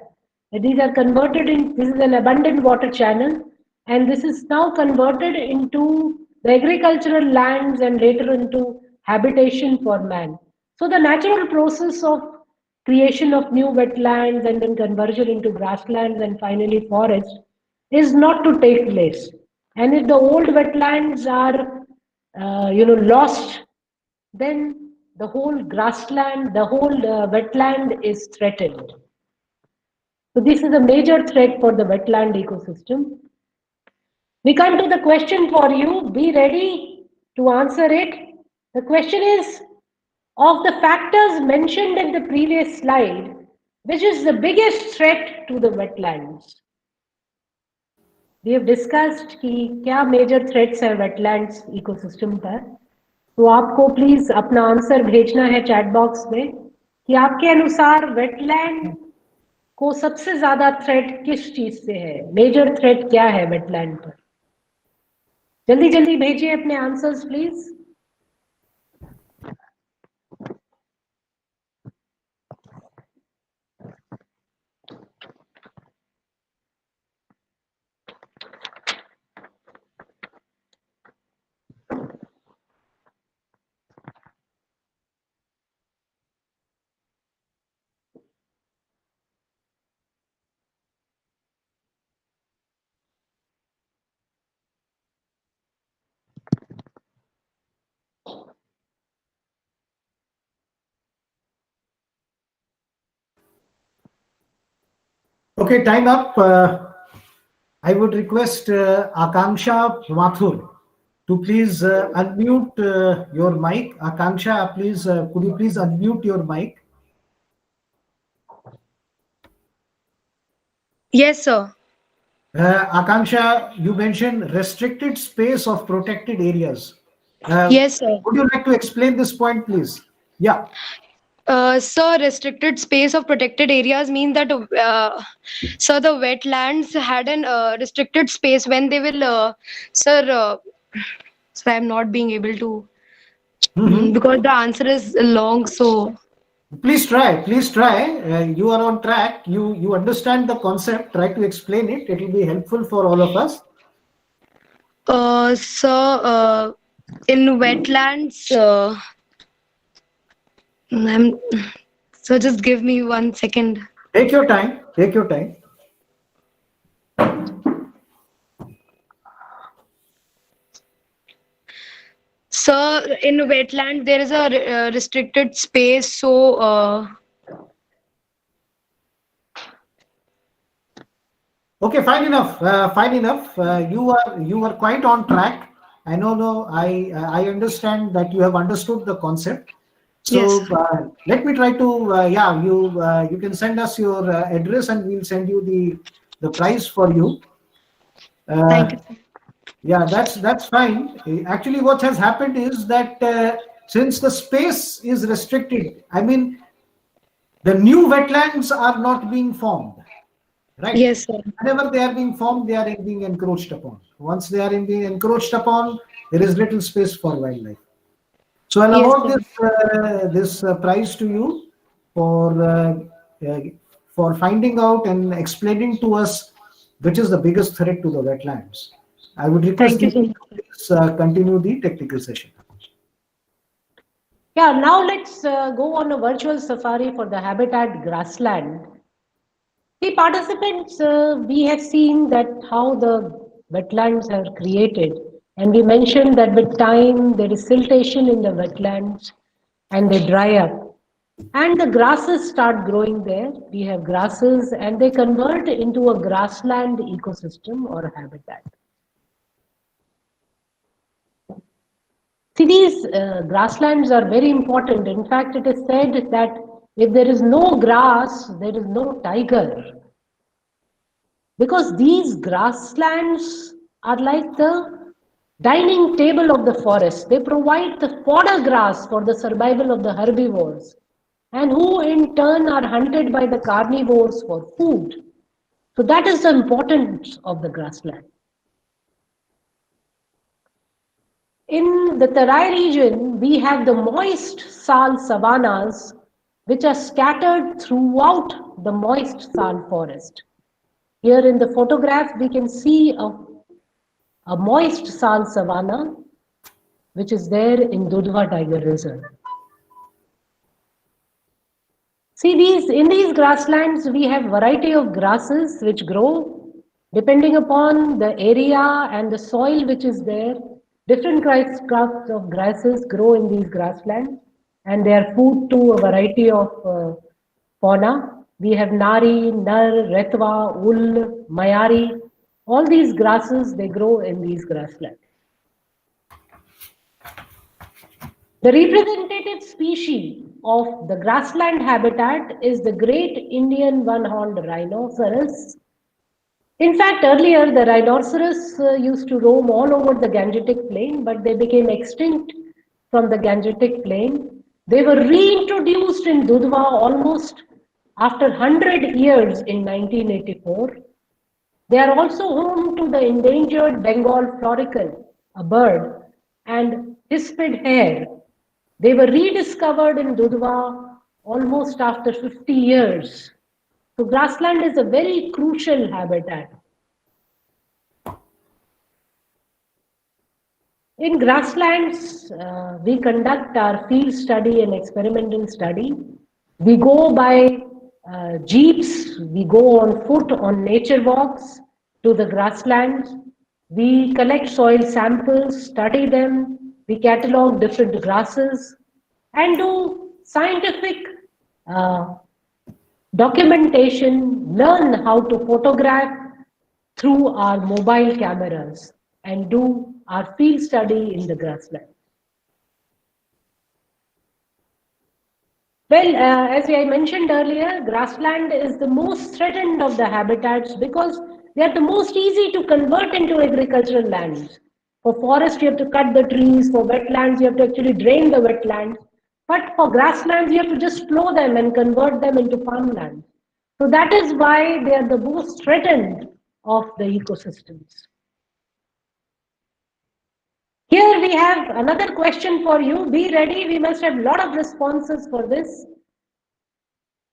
These are converted in, this is an abundant water channel, and this is now converted into the agricultural lands and later into habitation for man. So the natural process of creation of new wetlands and then conversion into grasslands and finally forest is not to take place. And if the old wetlands are lost, then the whole grassland, the whole wetland is threatened. So this is a major threat for the wetland ecosystem. We come to the question for you. Be ready to answer it. The question is, of the factors mentioned in the previous slide, which is the biggest threat to the wetlands? We have discussed कि क्या major threats है wetlands ecosystem पर. तो आपको please अपना answer भेजना है chat box में कि आपके अनुसार वेटलैंड को सबसे ज्यादा थ्रेट किस चीज से है, मेजर थ्रेट क्या है वेटलैंड पर. जल्दी जल्दी भेजिए अपने answers please. Okay, time up. I would request Akanksha Mathur to please unmute your mic. Akanksha, please, could you please unmute your mic? Yes, sir. Akanksha, you mentioned restricted space of protected areas. Yes, sir. Would you like to explain this point, please? Yeah. Sir, restricted space of protected areas mean that, sir, the wetlands had an restricted space when they will, sir. So I'm not being able to because the answer is long. So Please try. Please try. You are on track. You understand the concept. Try to explain it. It will be helpful for all of us. sir, in wetlands, I'm. So just give me 1 second. Take your time. Take your time. So in wetland there is a restricted space. So Okay, fine enough. Fine enough. You are quite on track. I know. No, I understand that you have understood the concept. So yes. let me try to. Yeah, you can send us your address and we'll send you the price for you. Thank you. Yeah, that's fine. Actually, what has happened is that since the space is restricted, I mean, the new wetlands are not being formed, right? Yes, sir. Whenever they are being formed, they are being encroached upon. Once they are being encroached upon, there is little space for wildlife. So I'll Yes, award sir. this prize to you for finding out and explaining to us which is the biggest threat to the wetlands. I would request Thank you you so to much. please continue the technical session. Yeah, now let's go on a virtual safari for the habitat grassland. See, participants, we have seen that how the wetlands are created, and we mentioned that with time there is siltation in the wetlands and they dry up. And the grasses start growing there. We have grasses and they convert into a grassland ecosystem or habitat. See, these grasslands are very important. In fact, it is said that if there is no grass, there is no tiger. Because these grasslands are like the dining table of the forest. They provide the fodder grass for the survival of the herbivores, and who in turn are hunted by the carnivores for food. So that is the importance of the grassland. In the Terai region, we have the moist sal savannas, which are scattered throughout the moist sal forest. Here in the photograph, we can see a moist sal savanna, which is there in Dudhwa Tiger Reserve. See, in these grasslands, we have variety of grasses which grow depending upon the area and the soil which is there. Different crafts of grasses grow in these grasslands, and they are food to a variety of fauna. We have nari, nar, retwa, ul, mayari. All these grasses, they grow in these grasslands. The representative species of the grassland habitat is the great Indian one-horned rhinoceros. In fact, earlier the rhinoceros used to roam all over the Gangetic Plain, but they became extinct from the Gangetic Plain. They were reintroduced in Dudhwa almost after 100 years in 1984. They are also home to the endangered Bengal floricle, a bird, and hispid hare. They were rediscovered in Dudhwa almost after 50 years. So grassland is a very crucial habitat. In grasslands, we conduct our field study and experimental study. We go by jeeps, we go on foot on nature walks to the grasslands. We collect soil samples, study them, we catalog different grasses and do scientific documentation, learn how to photograph through our mobile cameras. and do our field study in the grassland. Well, as I mentioned earlier, grassland is the most threatened of the habitats because they are the most easy to convert into agricultural lands. For forest, you have to cut the trees. For wetlands, you have to actually drain the wetlands. But for grasslands, you have to just plow them and convert them into farmland. So that is why they are the most threatened of the ecosystems. Here we have another question for you. Be ready. We must have a lot of responses for this.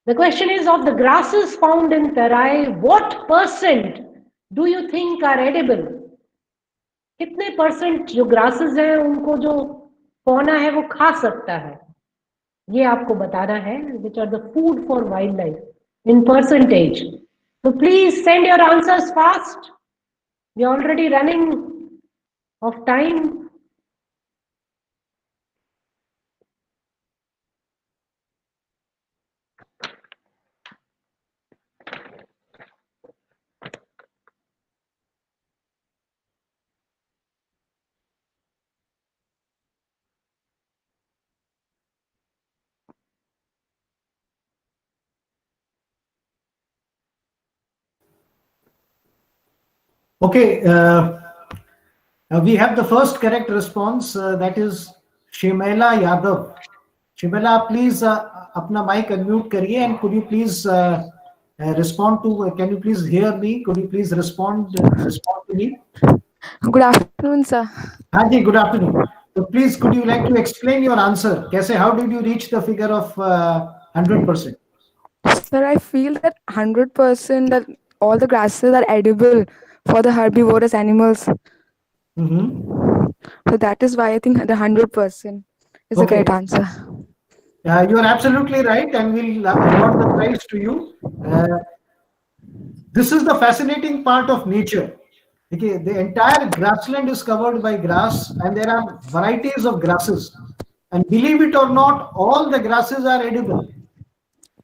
The question is, of the grasses found in Terai, what percent do you think are edible? कितने percent जो grasses हैं उनको जो fauna है वो खा सकता है? ये आपको बताना है, which are the food for wildlife in percentage. So please send your answers fast. We are already running of time. Okay, we have the first correct response, that is Shimela Yadav. Shimela, please apna mic unmute kariye, and could you please respond to, can you please hear me? Could you please respond to me? Good afternoon, sir. Hanji, good afternoon. So please, could you like to explain your answer? How did you reach the figure of 100%? Sir, I feel that 100% that all the grasses are edible for the herbivorous animals. So that is why I think the 100% is a great answer. You are absolutely right, and we'll award the prize to you. This is the fascinating part of nature. Okay, the entire grassland is covered by grass, and there are varieties of grasses. And believe it or not, all the grasses are edible.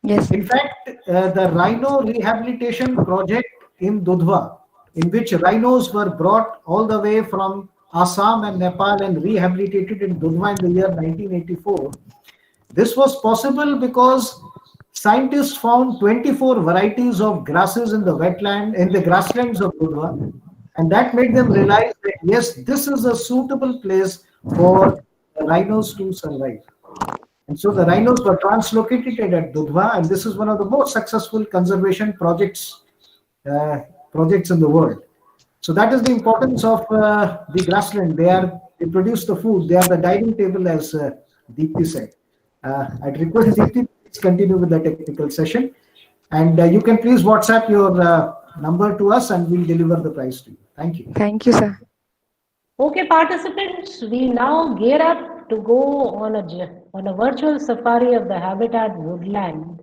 Yes. In fact, the rhino rehabilitation project in Dudhwa, in which rhinos were brought all the way from Assam and Nepal and rehabilitated in Dudhwa in the year 1984. This was possible because scientists found 24 varieties of grasses in the wetland, in the grasslands of Dudhwa, and that made them realize that yes, this is a suitable place for the rhinos to survive. And so the rhinos were translocated at Dudhwa, and this is one of the most successful conservation projects in the world. So that is the importance of the grassland. They produce the food. They are the dining table, as Deepthi said. I'd request Deepthi, please continue with the technical session. And you can please WhatsApp your number to us, and we'll deliver the prize to you. Thank you. Thank you, sir. Okay, participants, we now gear up to go on a virtual safari of the habitat woodland.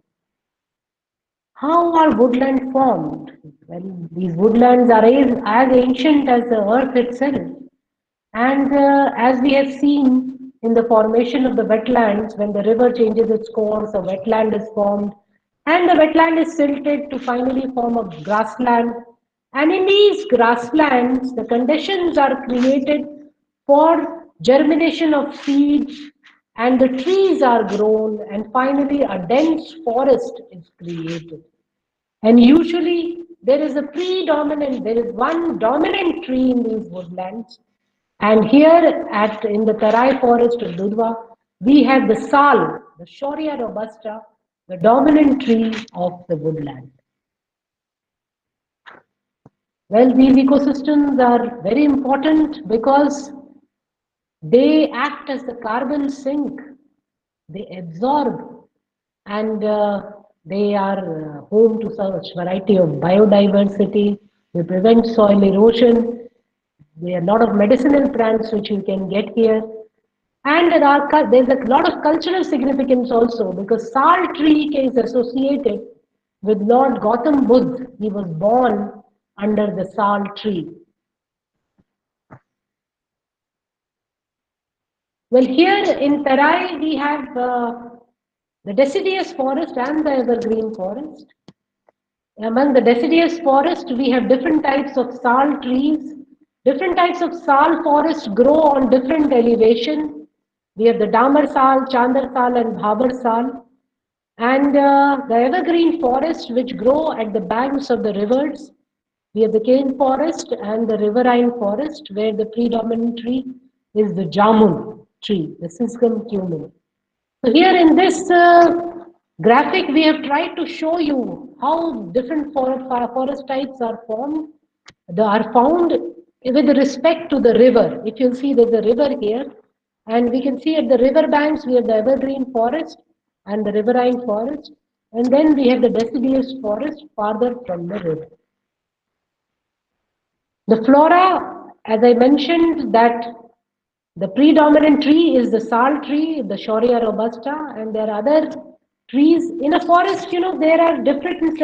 How are woodland formed? Well, these woodlands are as ancient as the earth itself. And as we have seen in the formation of the wetlands, when the river changes its course, a wetland is formed, and the wetland is silted to finally form a grassland. And in these grasslands, the conditions are created for germination of seeds, and the trees are grown, and finally a dense forest is created. And usually there is one dominant tree in these woodlands. And here in the Terai forest of Dudhwa, we have the sal, the Shorea robusta, the dominant tree of the woodland. Well, these ecosystems are very important because they act as the carbon sink. They absorb, and they are home to such variety of biodiversity. They prevent soil erosion. There are a lot of medicinal plants which you can get here. And there's a lot of cultural significance also, because sal tree is associated with Lord Gautam Buddha. He was born under the sal tree. Well, here in Terai, we have the deciduous forest and the evergreen forest. Among the deciduous forest, we have different types of sal trees. Different types of sal forests grow on different elevation. We have the Damar sal, Chandar sal, and Bhabar sal. And the evergreen forests which grow at the banks of the rivers. We have the cane forest and the riverine forest, where the predominant tree is the jamun tree, the Siscum cumin. So here in this graphic, we have tried to show you how different forest types are formed. They are found with respect to the river. If you see, there's a river here, and we can see at the river banks we have the evergreen forest and the riverine forest, and then we have the deciduous forest farther from the river. The flora, as I mentioned, that the predominant tree is the sal tree, the Shorea robusta, and there are other trees. In a forest, there are different,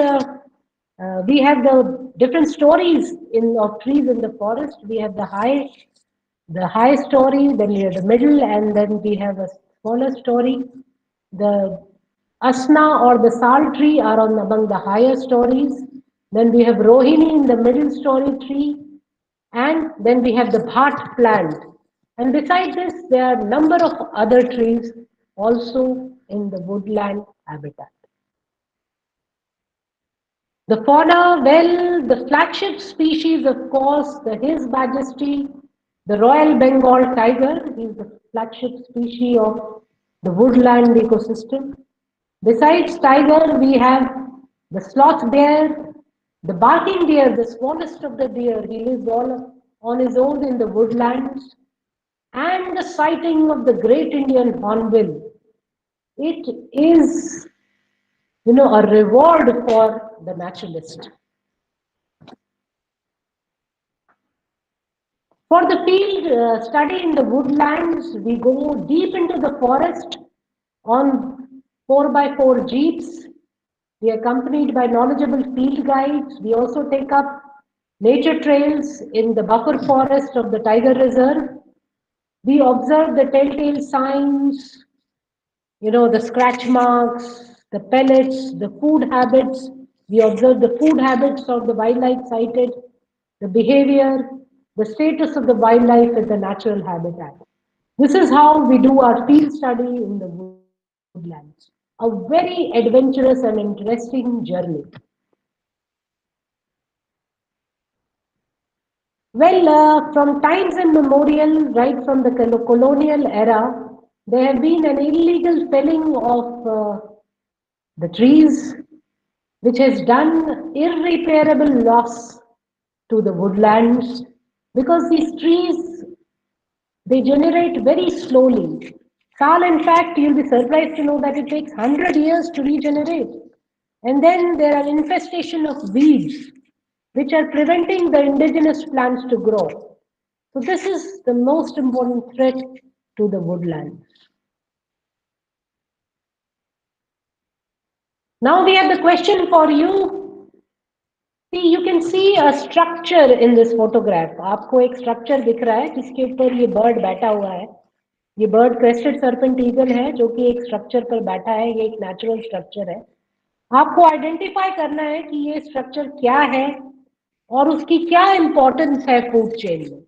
we have the different stories of trees in the forest. We have the high story, then we have the middle, and then we have a smaller story. The asna or the sal tree are among the higher stories. Then we have rohini in the middle story tree, and then we have the bhat plant. And besides this, there are a number of other trees also in the woodland habitat. The fauna, well, the flagship species, of course, His Majesty, the Royal Bengal tiger, is the flagship species of the woodland ecosystem. Besides tiger, we have the sloth bear, the barking deer, the smallest of the deer. He lives all on his own in the woodlands. And the sighting of the great Indian hornbill. It is, a reward for the naturalist. For the field study in the woodlands, we go deep into the forest on 4x4 jeeps. We are accompanied by knowledgeable field guides. We also take up nature trails in the buffer forest of the Tiger Reserve. We observe the telltale signs, the scratch marks, the pellets, the food habits. We observe the food habits of the wildlife sighted, the behavior, the status of the wildlife in the natural habitat. This is how we do our field study in the woodlands. A very adventurous and interesting journey. Well, from times immemorial, right from the colonial era, there have been an illegal felling of the trees, which has done irreparable loss to the woodlands, because these trees, they generate very slowly. Sal, in fact, you'll be surprised to know that it takes 100 years to regenerate. And then there are infestation of weeds, which are preventing the indigenous plants to grow. So this is the most important threat to the woodlands. Now we have the question for you. See, you can see a structure in this photograph. आपको एक structure दिख रहा है जिसके ऊपर ये bird बैठा हुआ है. ये bird crested serpent eagle है जो कि एक structure पर बैठा है. ये एक natural structure है. आपको identify करना है कि ये structure क्या है और उसकी क्या importance है food chain में.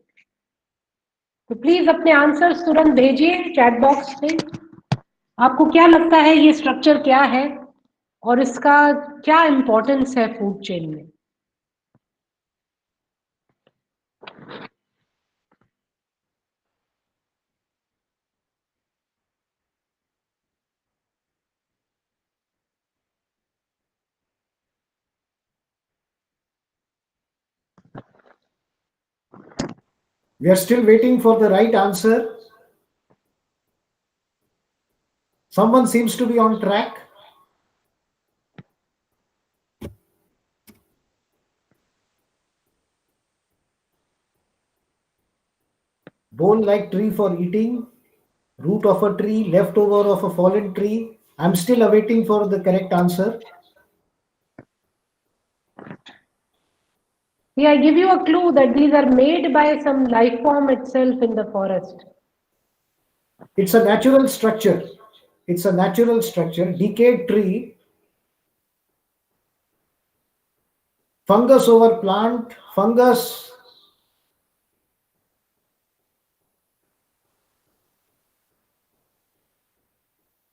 तो प्लीज अपने आंसर्स तुरंत भेजिए चैट बॉक्स में. आपको क्या लगता है ये स्ट्रक्चर क्या है और इसका क्या इंपॉर्टेंस है फूड चेन में. We are still waiting for the right answer. Someone seems to be on track. Bone-like tree for eating, root of a tree, leftover of a fallen tree. I'm still awaiting for the correct answer. Yeah, I give you a clue that these are made by some life form itself in the forest. It's a natural structure. It's a natural structure. Decayed tree. Fungus over plant. Fungus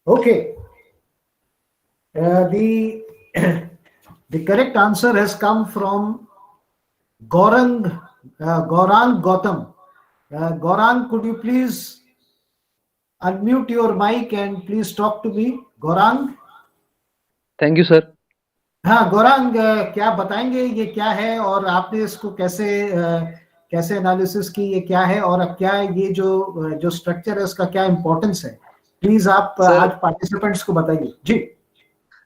Okay. The the correct answer has come from Gaurang Gautam. Gaurang, could you please unmute your mic and please talk to me? Gaurang? Thank you sir. हाँ गौरांग, क्या बताएंगे ये क्या है और आपने इसको कैसे एनालिसिस की, ये क्या है और अब क्या ये जो स्ट्रक्चर है उसका क्या इंपॉर्टेंस है? प्लीज आप आज पार्टिसिपेंट्स को बताइए जी.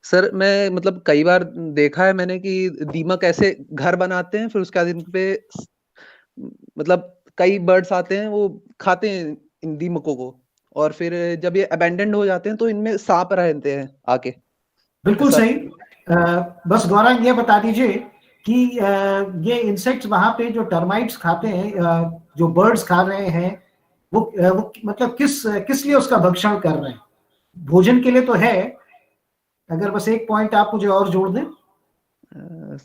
सर मैं मतलब कई बार देखा है मैंने कि दीमक ऐसे घर बनाते हैं, फिर उसके बाद इन पे मतलब कई बर्ड्स आते हैं, वो खाते हैं इन दीमकों को, और फिर जब ये अबैंडन्ड हो जाते हैं तो इनमें सांप रहते हैं आके. बिल्कुल सही. बस गौरांग ये बता दीजिए कि ये इंसेक्ट्स वहां पे जो टर्माइट्स खाते हैं, जो बर्ड्स खा रहे हैं, वो मतलब किस लिए उसका भक्षण कर रहे हैं? भोजन के लिए तो है. अगर बस एक पॉइंट आप मुझे और जोड़ दें.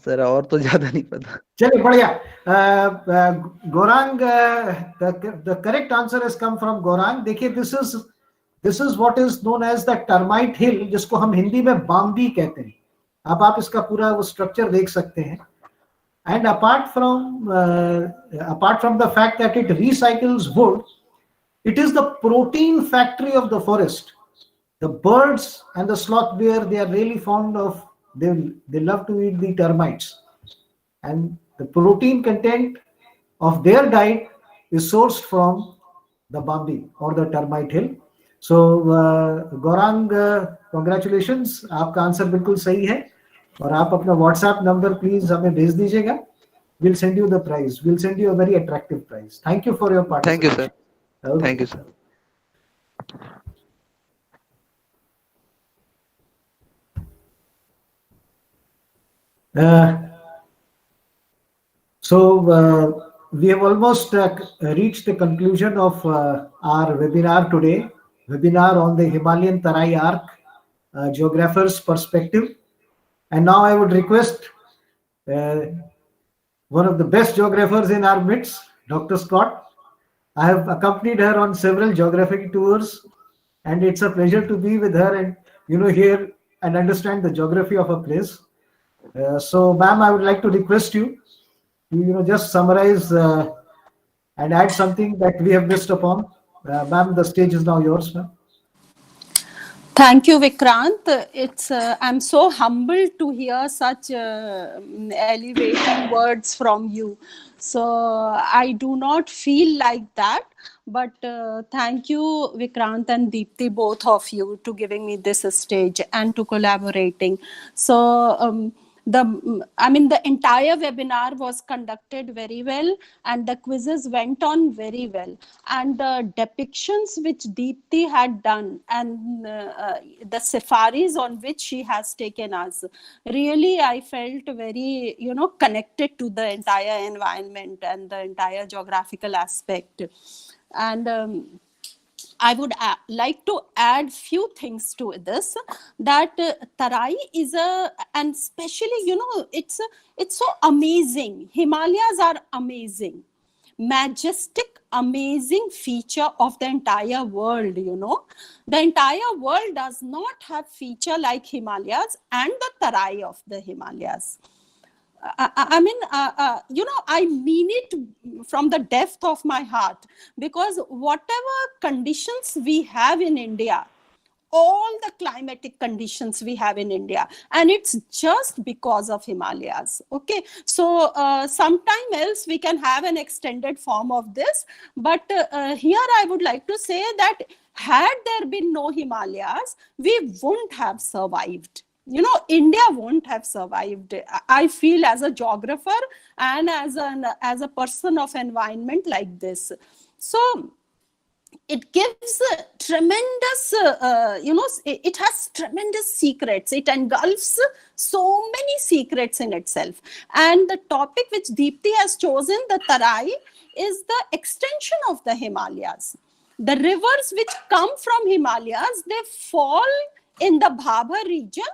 सर और तो ज्यादा नहीं पता. चलिए बढ़िया. Gaurang, the correct answer has come from Gaurang. देखिए this is what is known as the termite hill, जिसको हम हिंदी में बाम्बी कहते हैं. अब आप इसका पूरा वो स्ट्रक्चर देख सकते हैं. And apart from the fact that it recycles would, it is the protein factory of the forest. The birds and the sloth bear, they are really fond of, they love to eat the termites, and the protein content of their diet is sourced from the bambi or the termite hill. So Gaurang, congratulations, आपका answer बिल्कुल सही है. और आप अपना WhatsApp number please हमें भेज दीजिएगा. We'll send you the prize. We'll send you a very attractive prize. Thank you for your participation. Thank you, sir. Okay. Thank you, sir. We have almost reached the conclusion of our webinar today. Webinar on the Himalayan Terai Arc, geographer's perspective. And now I would request one of the best geographers in our midst, Dr. Scott. I have accompanied her on several geographic tours, and it's a pleasure to be with her and hear and understand the geography of a place. So, ma'am, I would like to request you to just summarize and add something that we have missed upon. Ma'am, the stage is now yours, ma'am. Thank you, Vikrant. I'm so humbled to hear such elevating words from you. So I do not feel like that, but thank you, Vikrant and Deepti, both of you, to giving me this stage and to collaborating. So the entire webinar was conducted very well, and the quizzes went on very well, and the depictions which Deepti had done and the safaris on which she has taken us, really I felt very connected to the entire environment and the entire geographical aspect. And I would like to add few things to this, that Tarai is and especially, it's so amazing. Himalayas are amazing, majestic, amazing feature of the entire world, The entire world does not have feature like Himalayas and the Tarai of the Himalayas. I mean it from the depth of my heart, because whatever conditions we have in India, all the climatic conditions we have in India, and it's just because of Himalayas. Okay, so sometime else we can have an extended form of this, but here I would like to say that had there been no Himalayas, we wouldn't have survived. India won't have survived. I feel as a geographer and as a person of environment like this. So it gives tremendous, it has tremendous secrets. It engulfs so many secrets in itself. And the topic which Deepti has chosen, the Tarai, is the extension of the Himalayas. The rivers which come from Himalayas, they fall in the Bhabha region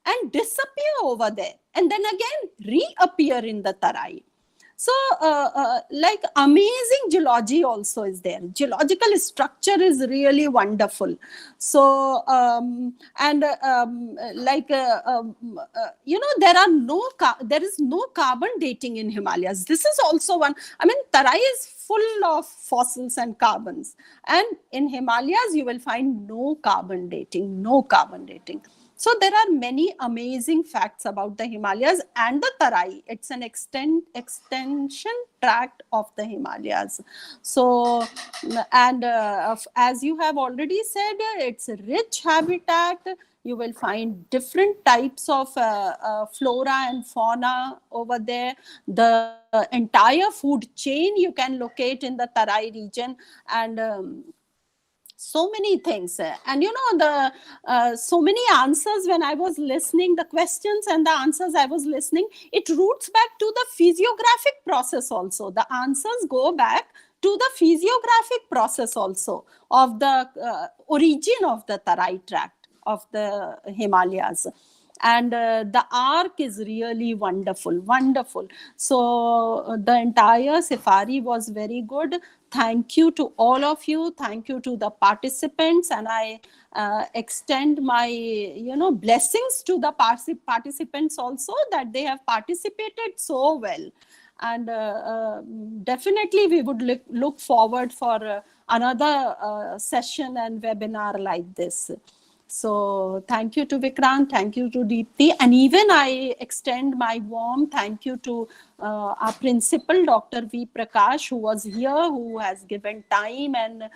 and disappear over there, and then again reappear in the Tarai. So like amazing geology also is there. Geological structure is really wonderful. So there is no carbon dating in Himalayas. This is also one. I mean, Tarai is full of fossils and carbons, and in Himalayas you will find no carbon dating. So there are many amazing facts about the Himalayas and the Tarai. It's an extension tract of the Himalayas. So, and as you have already said, it's a rich habitat. You will find different types of flora and fauna over there. The entire food chain you can locate in the Tarai region, and so many things. And so many answers when I was listening, the questions and the answers I was listening, it roots back to the physiographic process also. The answers go back to the physiographic process also of the origin of the Tarai tract of the Himalayas. And the arc is really wonderful. So the entire safari was very good. Thank you to all of you. Thank you to the participants, and I extend my blessings to the participants also, that they have participated so well. And definitely we would look forward for another session and webinar like this. So thank you to Vikrant, thank you to Deepti, and even I extend my warm thank you to our principal, Dr. V. Prakash, who was here, who has given time, and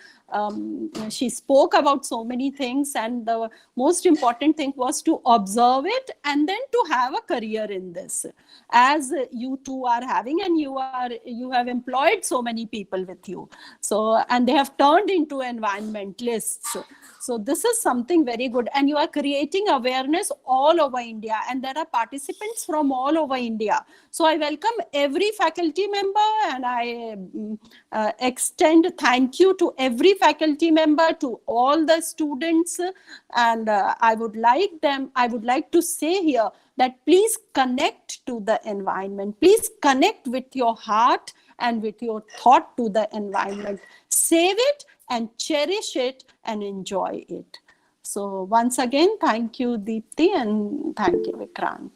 she spoke about so many things, and the most important thing was to observe it and then to have a career in this, as you two are having, and you have employed so many people with you. So, and they have turned into environmentalists. So this is something very good, and you are creating awareness all over India, and there are participants from all over India. So I welcome every faculty member, and I extend thank you to every faculty member, to all the students, and I would like to say here that please connect to the environment. Please connect with your heart and with your thought to the environment. Save it and cherish it and enjoy it. So once again, thank you, Deepti, and thank you, Vikrant.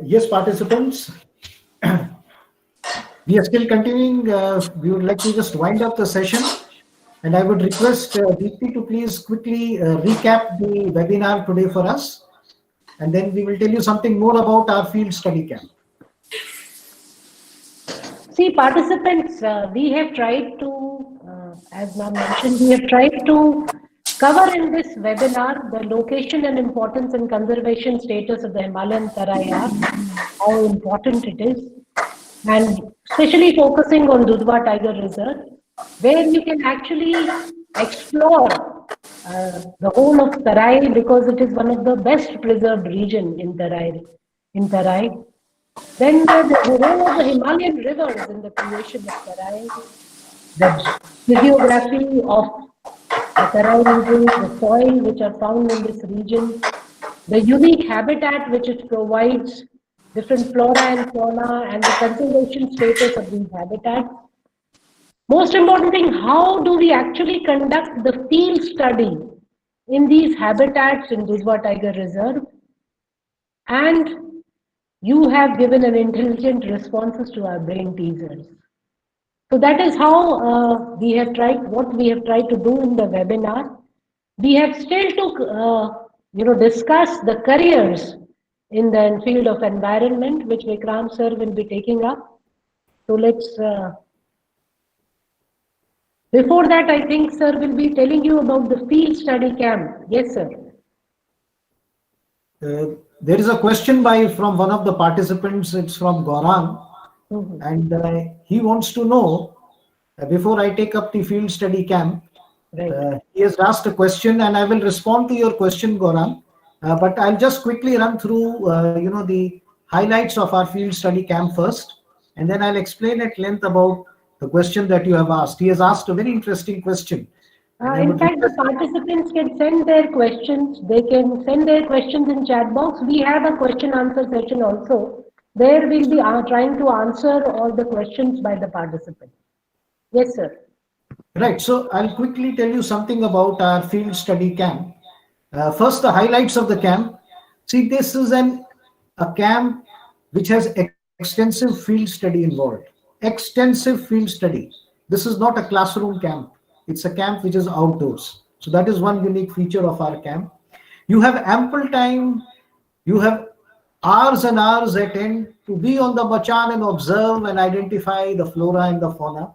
Yes, participants, we are still continuing. We would like to just wind up the session, and I would request Deepti to please quickly recap the webinar today for us, and then we will tell you something more about our field study camp. See, participants, we have tried to, as ma'am mentioned, we have tried to cover in this webinar the location and importance and conservation status of the Himalayan Terai Arc, how important it is, and especially focusing on Dudhwa Tiger Reserve, where you can actually explore the whole of Terai, because it is one of the best preserved region in Terai. Then the role of the Himalayan rivers in the creation of Terai, the physiography of the Terai region, the soil which are found in this region, the unique habitat which it provides, different flora and fauna, and the conservation status of these habitats. Most important thing, how do we actually conduct the field study in these habitats in Dudhwa Tiger Reserve? And you have given an intelligent responses to our brain teasers. So that is how we have tried to do in the webinar. We have still to discuss the careers in the field of environment, which Vikrant sir will be taking up. So let's. Before that, I think sir will be telling you about the field study camp. Yes, sir. There is a question from one of the participants. It's from Gaurang, and he wants to know, before I take up the field study camp, he has asked a question, and I will respond to your question, Gaurang. But I'll just quickly run through, the highlights of our field study camp first, and then I'll explain at length about the question that you have asked. He has asked a very interesting question. In fact, the participants can send their questions. They can send their questions in chat box. We have a question answer session also. There we'll be trying to answer all the questions by the participants. Yes, sir. Right. So I'll quickly tell you something about our field study camp. First, the highlights of the camp. See, this is a camp which has extensive field study involved. Extensive field study. This is not a classroom camp. It's a camp which is outdoors. So that is one unique feature of our camp. You have ample time. You have hours and hours at end to be on the machan and observe and identify the flora and the fauna.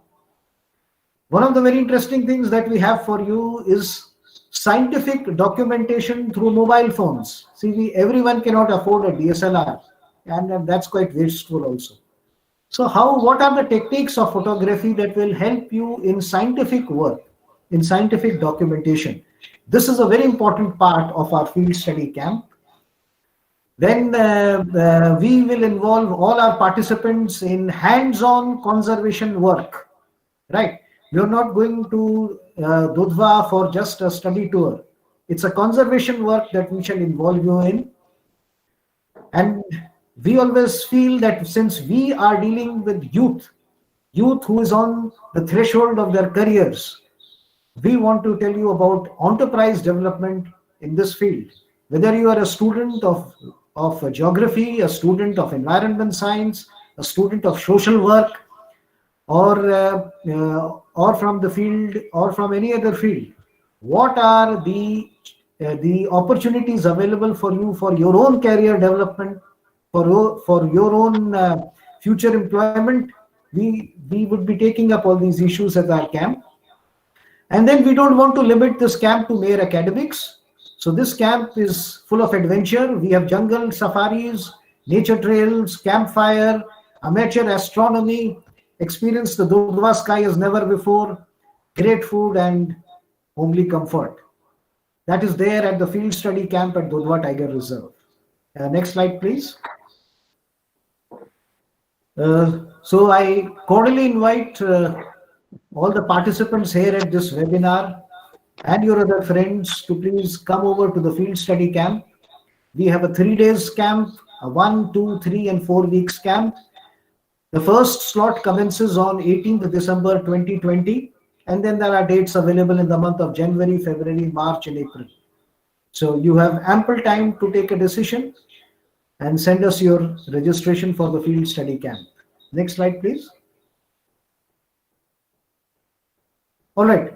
One of the very interesting things that we have for you is scientific documentation through mobile phones. See, everyone cannot afford a DSLR, and that's quite wasteful also. So what are the techniques of photography that will help you in scientific work, in scientific documentation? This is a very important part of our field study camp. Then we will involve all our participants in hands-on conservation work, right? You're not going to Dudhwa for just a study tour. It's a conservation work that we shall involve you in. And we always feel that since we are dealing with youth who is on the threshold of their careers, we want to tell you about enterprise development in this field. Whether you are a student of geography, a student of environment science, a student of social work, or from the field or from any other field, what are the opportunities available for you for your own career development, for your own future employment? We would be taking up all these issues at our camp. And then we don't want to limit this camp to mere academics. So this camp is full of adventure. We have jungle safaris, nature trails, campfire, amateur astronomy, experience the Dudhwa sky as never before, great food and homely comfort. That is there at the field study camp at Dudhwa Tiger Reserve. Next slide, please. So I cordially invite all the participants here at this webinar and your other friends to please come over to the field study camp. We have a 3 days camp, a 1, 2, 3, and 4 weeks camp. The first slot commences on 18th December 2020, and then there are dates available in the month of January, February, March, and April. So you have ample time to take a decision and send us your registration for the field study camp. Next slide, please. All right.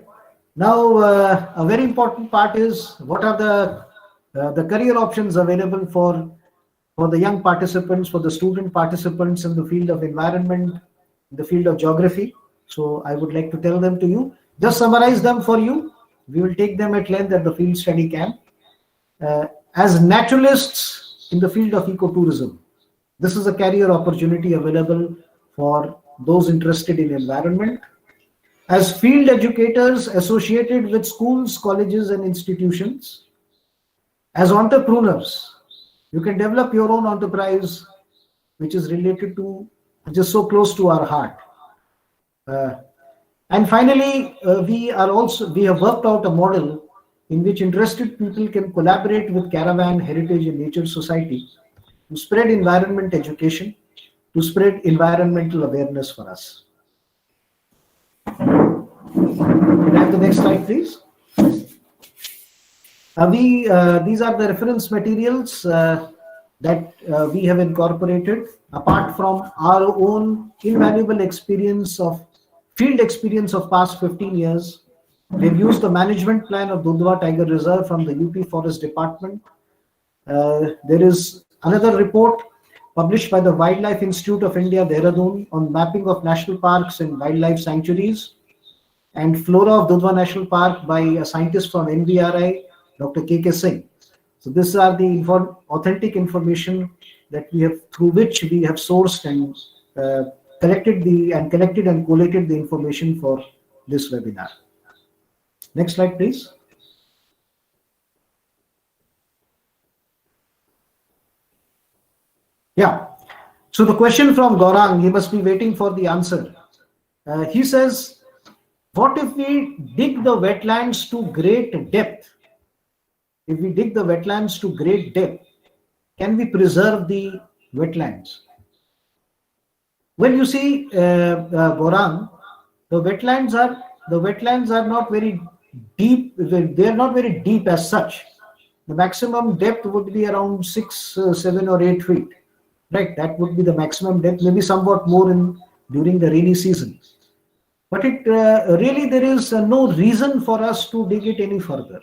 Now, a very important part is what are the career options available for the young participants, for the student participants in the field of environment, in the field of geography. So I would like to tell them to you. Just summarize them for you. We will take them at length at the field study camp. As naturalists in the field of ecotourism, this is a career opportunity available for those interested in environment. As field educators associated with schools, colleges, and institutions. As entrepreneurs, you can develop your own enterprise, which is so close to our heart. And finally, we have worked out a model in which interested people can collaborate with Caravan Heritage and Nature Society to spread environment education, to spread environmental awareness for us. Can I have the next slide, please? These are the reference materials that we have incorporated apart from our own invaluable field experience of past 15 years. We've used the management plan of Dudhwa Tiger Reserve from the UP Forest Department. There is another report published by the Wildlife Institute of India, Dehradun, on mapping of national parks and wildlife sanctuaries, and flora of Dudhwa National Park by a scientist from NBRI, Dr. K.K. Singh. So these are the authentic information that through which we have sourced and collected and collated the information for this webinar. Next slide, please. Yeah. So the question from Gaurang, he must be waiting for the answer. He says, What if we dig the wetlands to great depth? If we dig the wetlands to great depth, can we preserve the wetlands? Well, you see, Borang, the wetlands are not very deep. They are not very deep as such. The maximum depth would be around 6, 7, or 8 feet. Right, that would be the maximum depth. Maybe somewhat more during the rainy season. But it really there is no reason for us to dig it any further.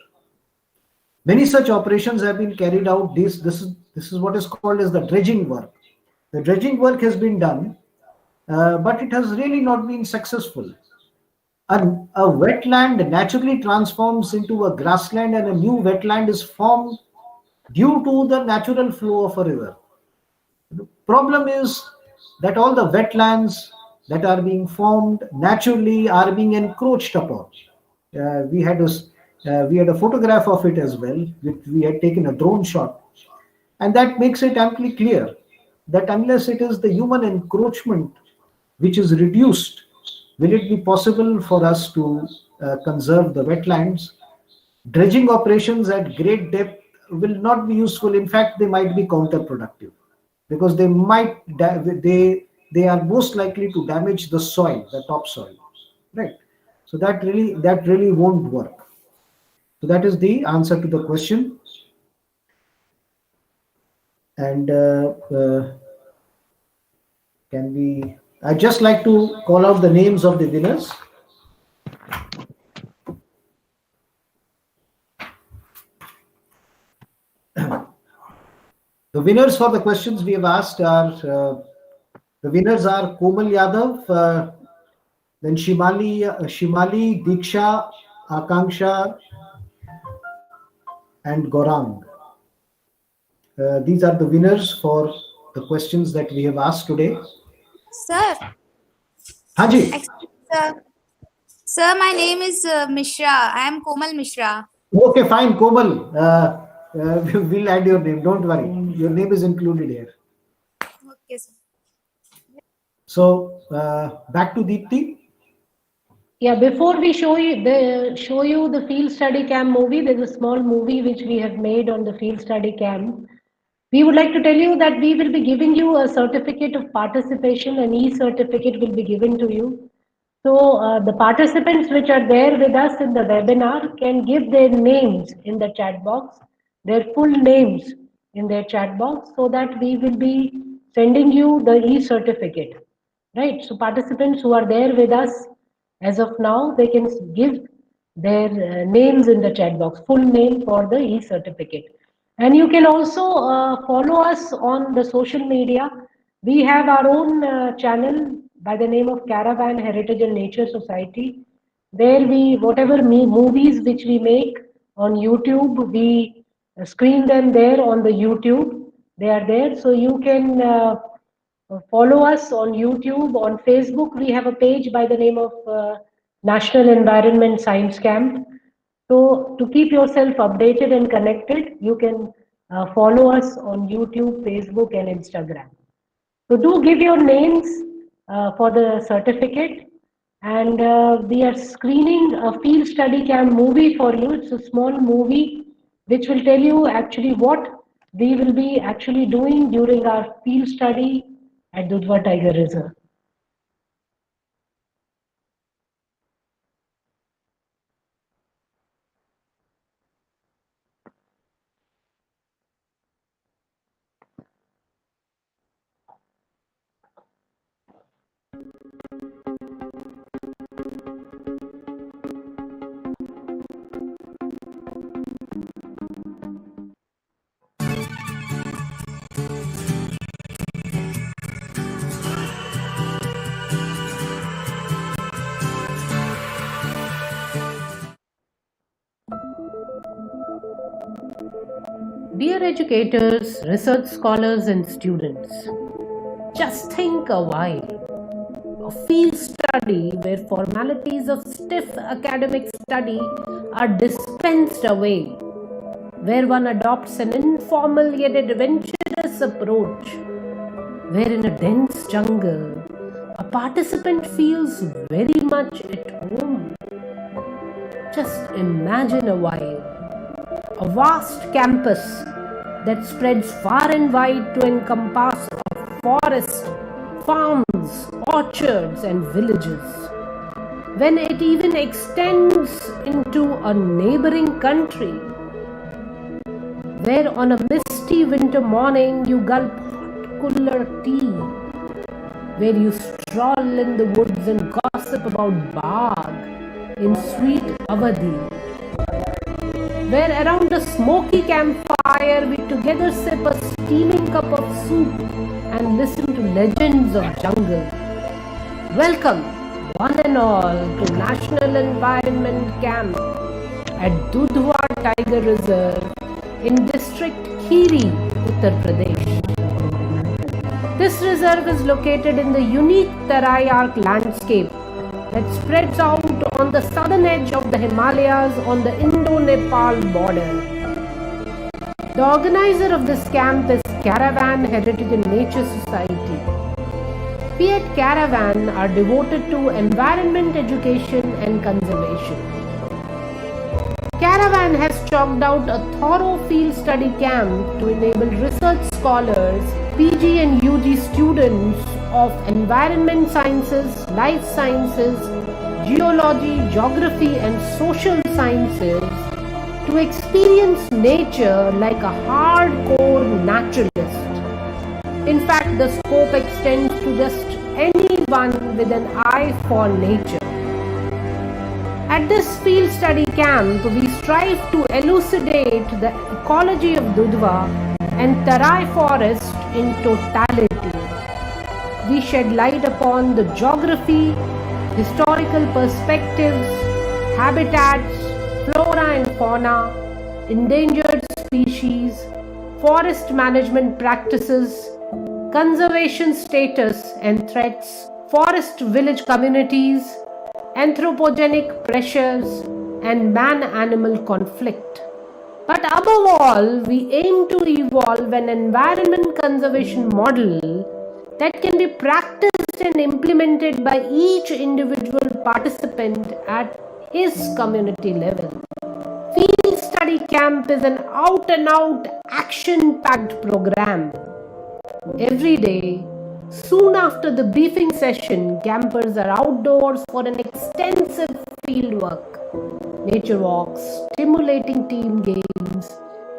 Many such operations have been carried out. This is what is called as the dredging work. The dredging work has been done, but it has really not been successful. A wetland naturally transforms into a grassland, and a new wetland is formed due to the natural flow of a river. The problem is that all the wetlands that are being formed naturally are being encroached upon. We had a photograph of it as well. We had taken a drone shot, and that makes it amply clear that unless it is the human encroachment which is reduced, will it be possible for us to conserve the wetlands? Dredging operations at great depth will not be useful. In fact, they might be counterproductive, because they are most likely to damage the soil, the topsoil, right? So that really won't work. So that is the answer to the question. And I'd just like to call out the names of the winners. The winners for the questions we have asked are Komal Yadav, then Shimali, Diksha, Akanksha, and Gorang. These are the winners for the questions that we have asked today. Sir. Haji. Sir, my name is Mishra. I am Komal Mishra. Okay, fine, Komal. We'll add your name. Don't worry. Your name is included here. Okay, sir. So back to Deepti. Yeah, before we show you the field study camp movie, there's a small movie which we have made on the field study camp. We would like to tell you that we will be giving you a certificate of participation. An e-certificate will be given to you. So the participants which are there with us in the webinar can give their names in the chat box, their full names in their chat box, so that we will be sending you the e-certificate. Right? So participants who are there with us as of now, they can give their names in the chat box, full name for the e-certificate. And you can also follow us on the social media. We have our own channel by the name of Caravan Heritage and Nature Society. There whatever movies which we make on YouTube, we screen them there on the YouTube. They are there. So you can follow us on YouTube. On Facebook, we have a page by the name of National Environment Science Camp. So to keep yourself updated and connected, you can follow us on YouTube, Facebook, and Instagram. So do give your names for the certificate. And we are screening a field study camp movie for you. It's a small movie which will tell you actually what we will be actually doing during our field study at Dudhwa Tiger Reserve. Dear educators, research scholars and students, just think a while. A field study where formalities of stiff academic study are dispensed away, where one adopts an informal yet adventurous approach, where in a dense jungle, a participant feels very much at home. Just imagine a while. A vast campus that spreads far and wide to encompass a forest, farms, orchards, and villages. When it even extends into a neighboring country, where on a misty winter morning you gulp hot cooler tea, where you stroll in the woods and gossip about Bagh in sweet Awadhi, where around a smoky campfire we together sip a steaming cup of soup and listen to legends of jungle. Welcome, one and all, to National Environment Camp at Dudhwa Tiger Reserve in District Khiri, Uttar Pradesh. This reserve is located in the unique Terai Arc landscape that spreads out on the southern edge of the Himalayas on the Indo-Nepal border. The organizer of this camp is Caravan Heritage and Nature Society. We at Caravan are devoted to environment education and conservation. Caravan has chalked out a thorough field study camp to enable research scholars, PG and UG students of environment sciences, life sciences, geology, geography and social sciences to experience nature like a hardcore naturalist. In fact, the scope extends to just anyone with an eye for nature. At this field study camp, we strive to elucidate the ecology of Dudhwa and Terai forest in totality. We shed light upon the geography, historical perspectives, habitats, flora and fauna, endangered species, forest management practices, conservation status and threats, forest village communities, anthropogenic pressures, and man-animal conflict. But above all, we aim to evolve an environment conservation model that can be practiced and implemented by each individual participant at his community level. Field Study Camp is an out-and-out action-packed program. Every day, soon after the briefing session, campers are outdoors for an extensive field work, nature walks, stimulating team games,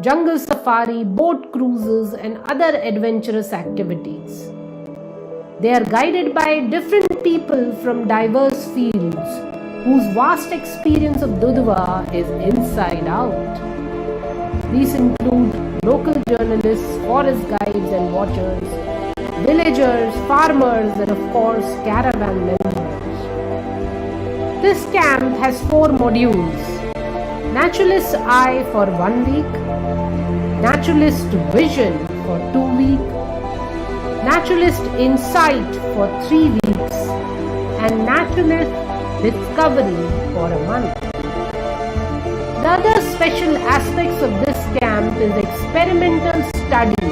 jungle safari, boat cruises, and other adventurous activities. They are guided by different people from diverse fields whose vast experience of Dudhwa is inside out. These include local journalists, forest guides and watchers, villagers, farmers, and of course caravan members. This camp has 4 modules: Naturalist Eye for 1 week, Naturalist Vision for 2 weeks, Naturalist Insight for 3 weeks, and Naturalist Discovery for a month. The other special aspects of this camp is experimental study,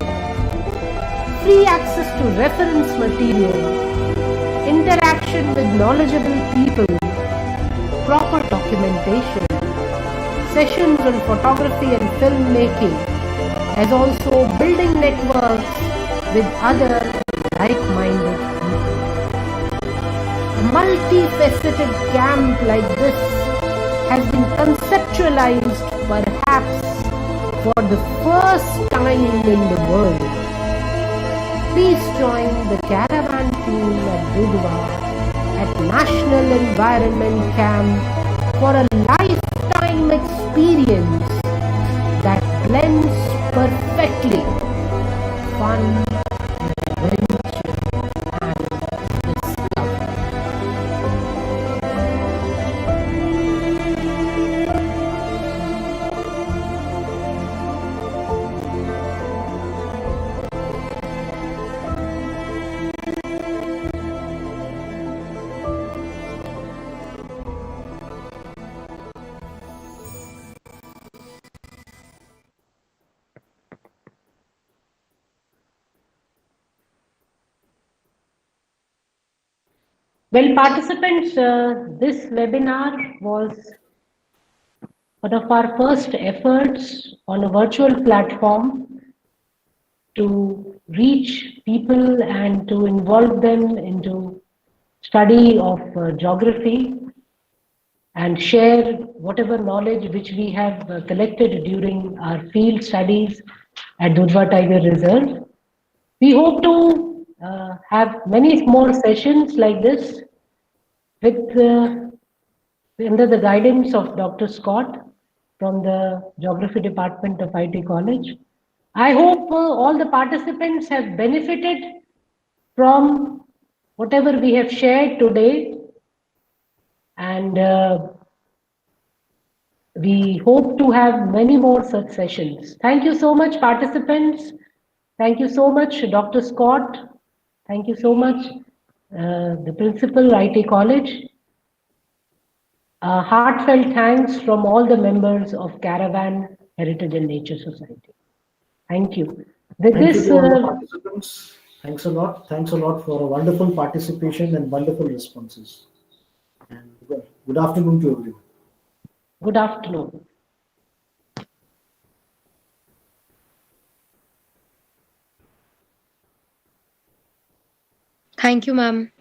free access to reference material, interaction with knowledgeable people, proper documentation, sessions on photography and filmmaking, as also building networks with other like-minded people. A multifaceted camp like this has been conceptualized perhaps for the first time in the world. Please join the caravan team at Dudhwa at National Environment Camp for a lifetime experience that blends perfectly fun, adventure, and discovery. Well, participants, this webinar was one of our first efforts on a virtual platform to reach people and to involve them into study of geography and share whatever knowledge which we have collected during our field studies at Dudhwa Tiger Reserve. We hope to have many more sessions like this with under the guidance of Dr. Scott from the Geography Department of IT College. I hope all the participants have benefited from whatever we have shared today, and we hope to have many more such sessions. Thank you so much, participants. Thank you so much, Dr. Scott. Thank you so much, the Principal, IT College. Heartfelt thanks from all the members of Caravan Heritage and Nature Society. Thank you. With Thank this, you to all the participants. Thanks a lot. Thanks a lot for a wonderful participation and wonderful responses. And good afternoon to everyone. good afternoon. Thank you, ma'am.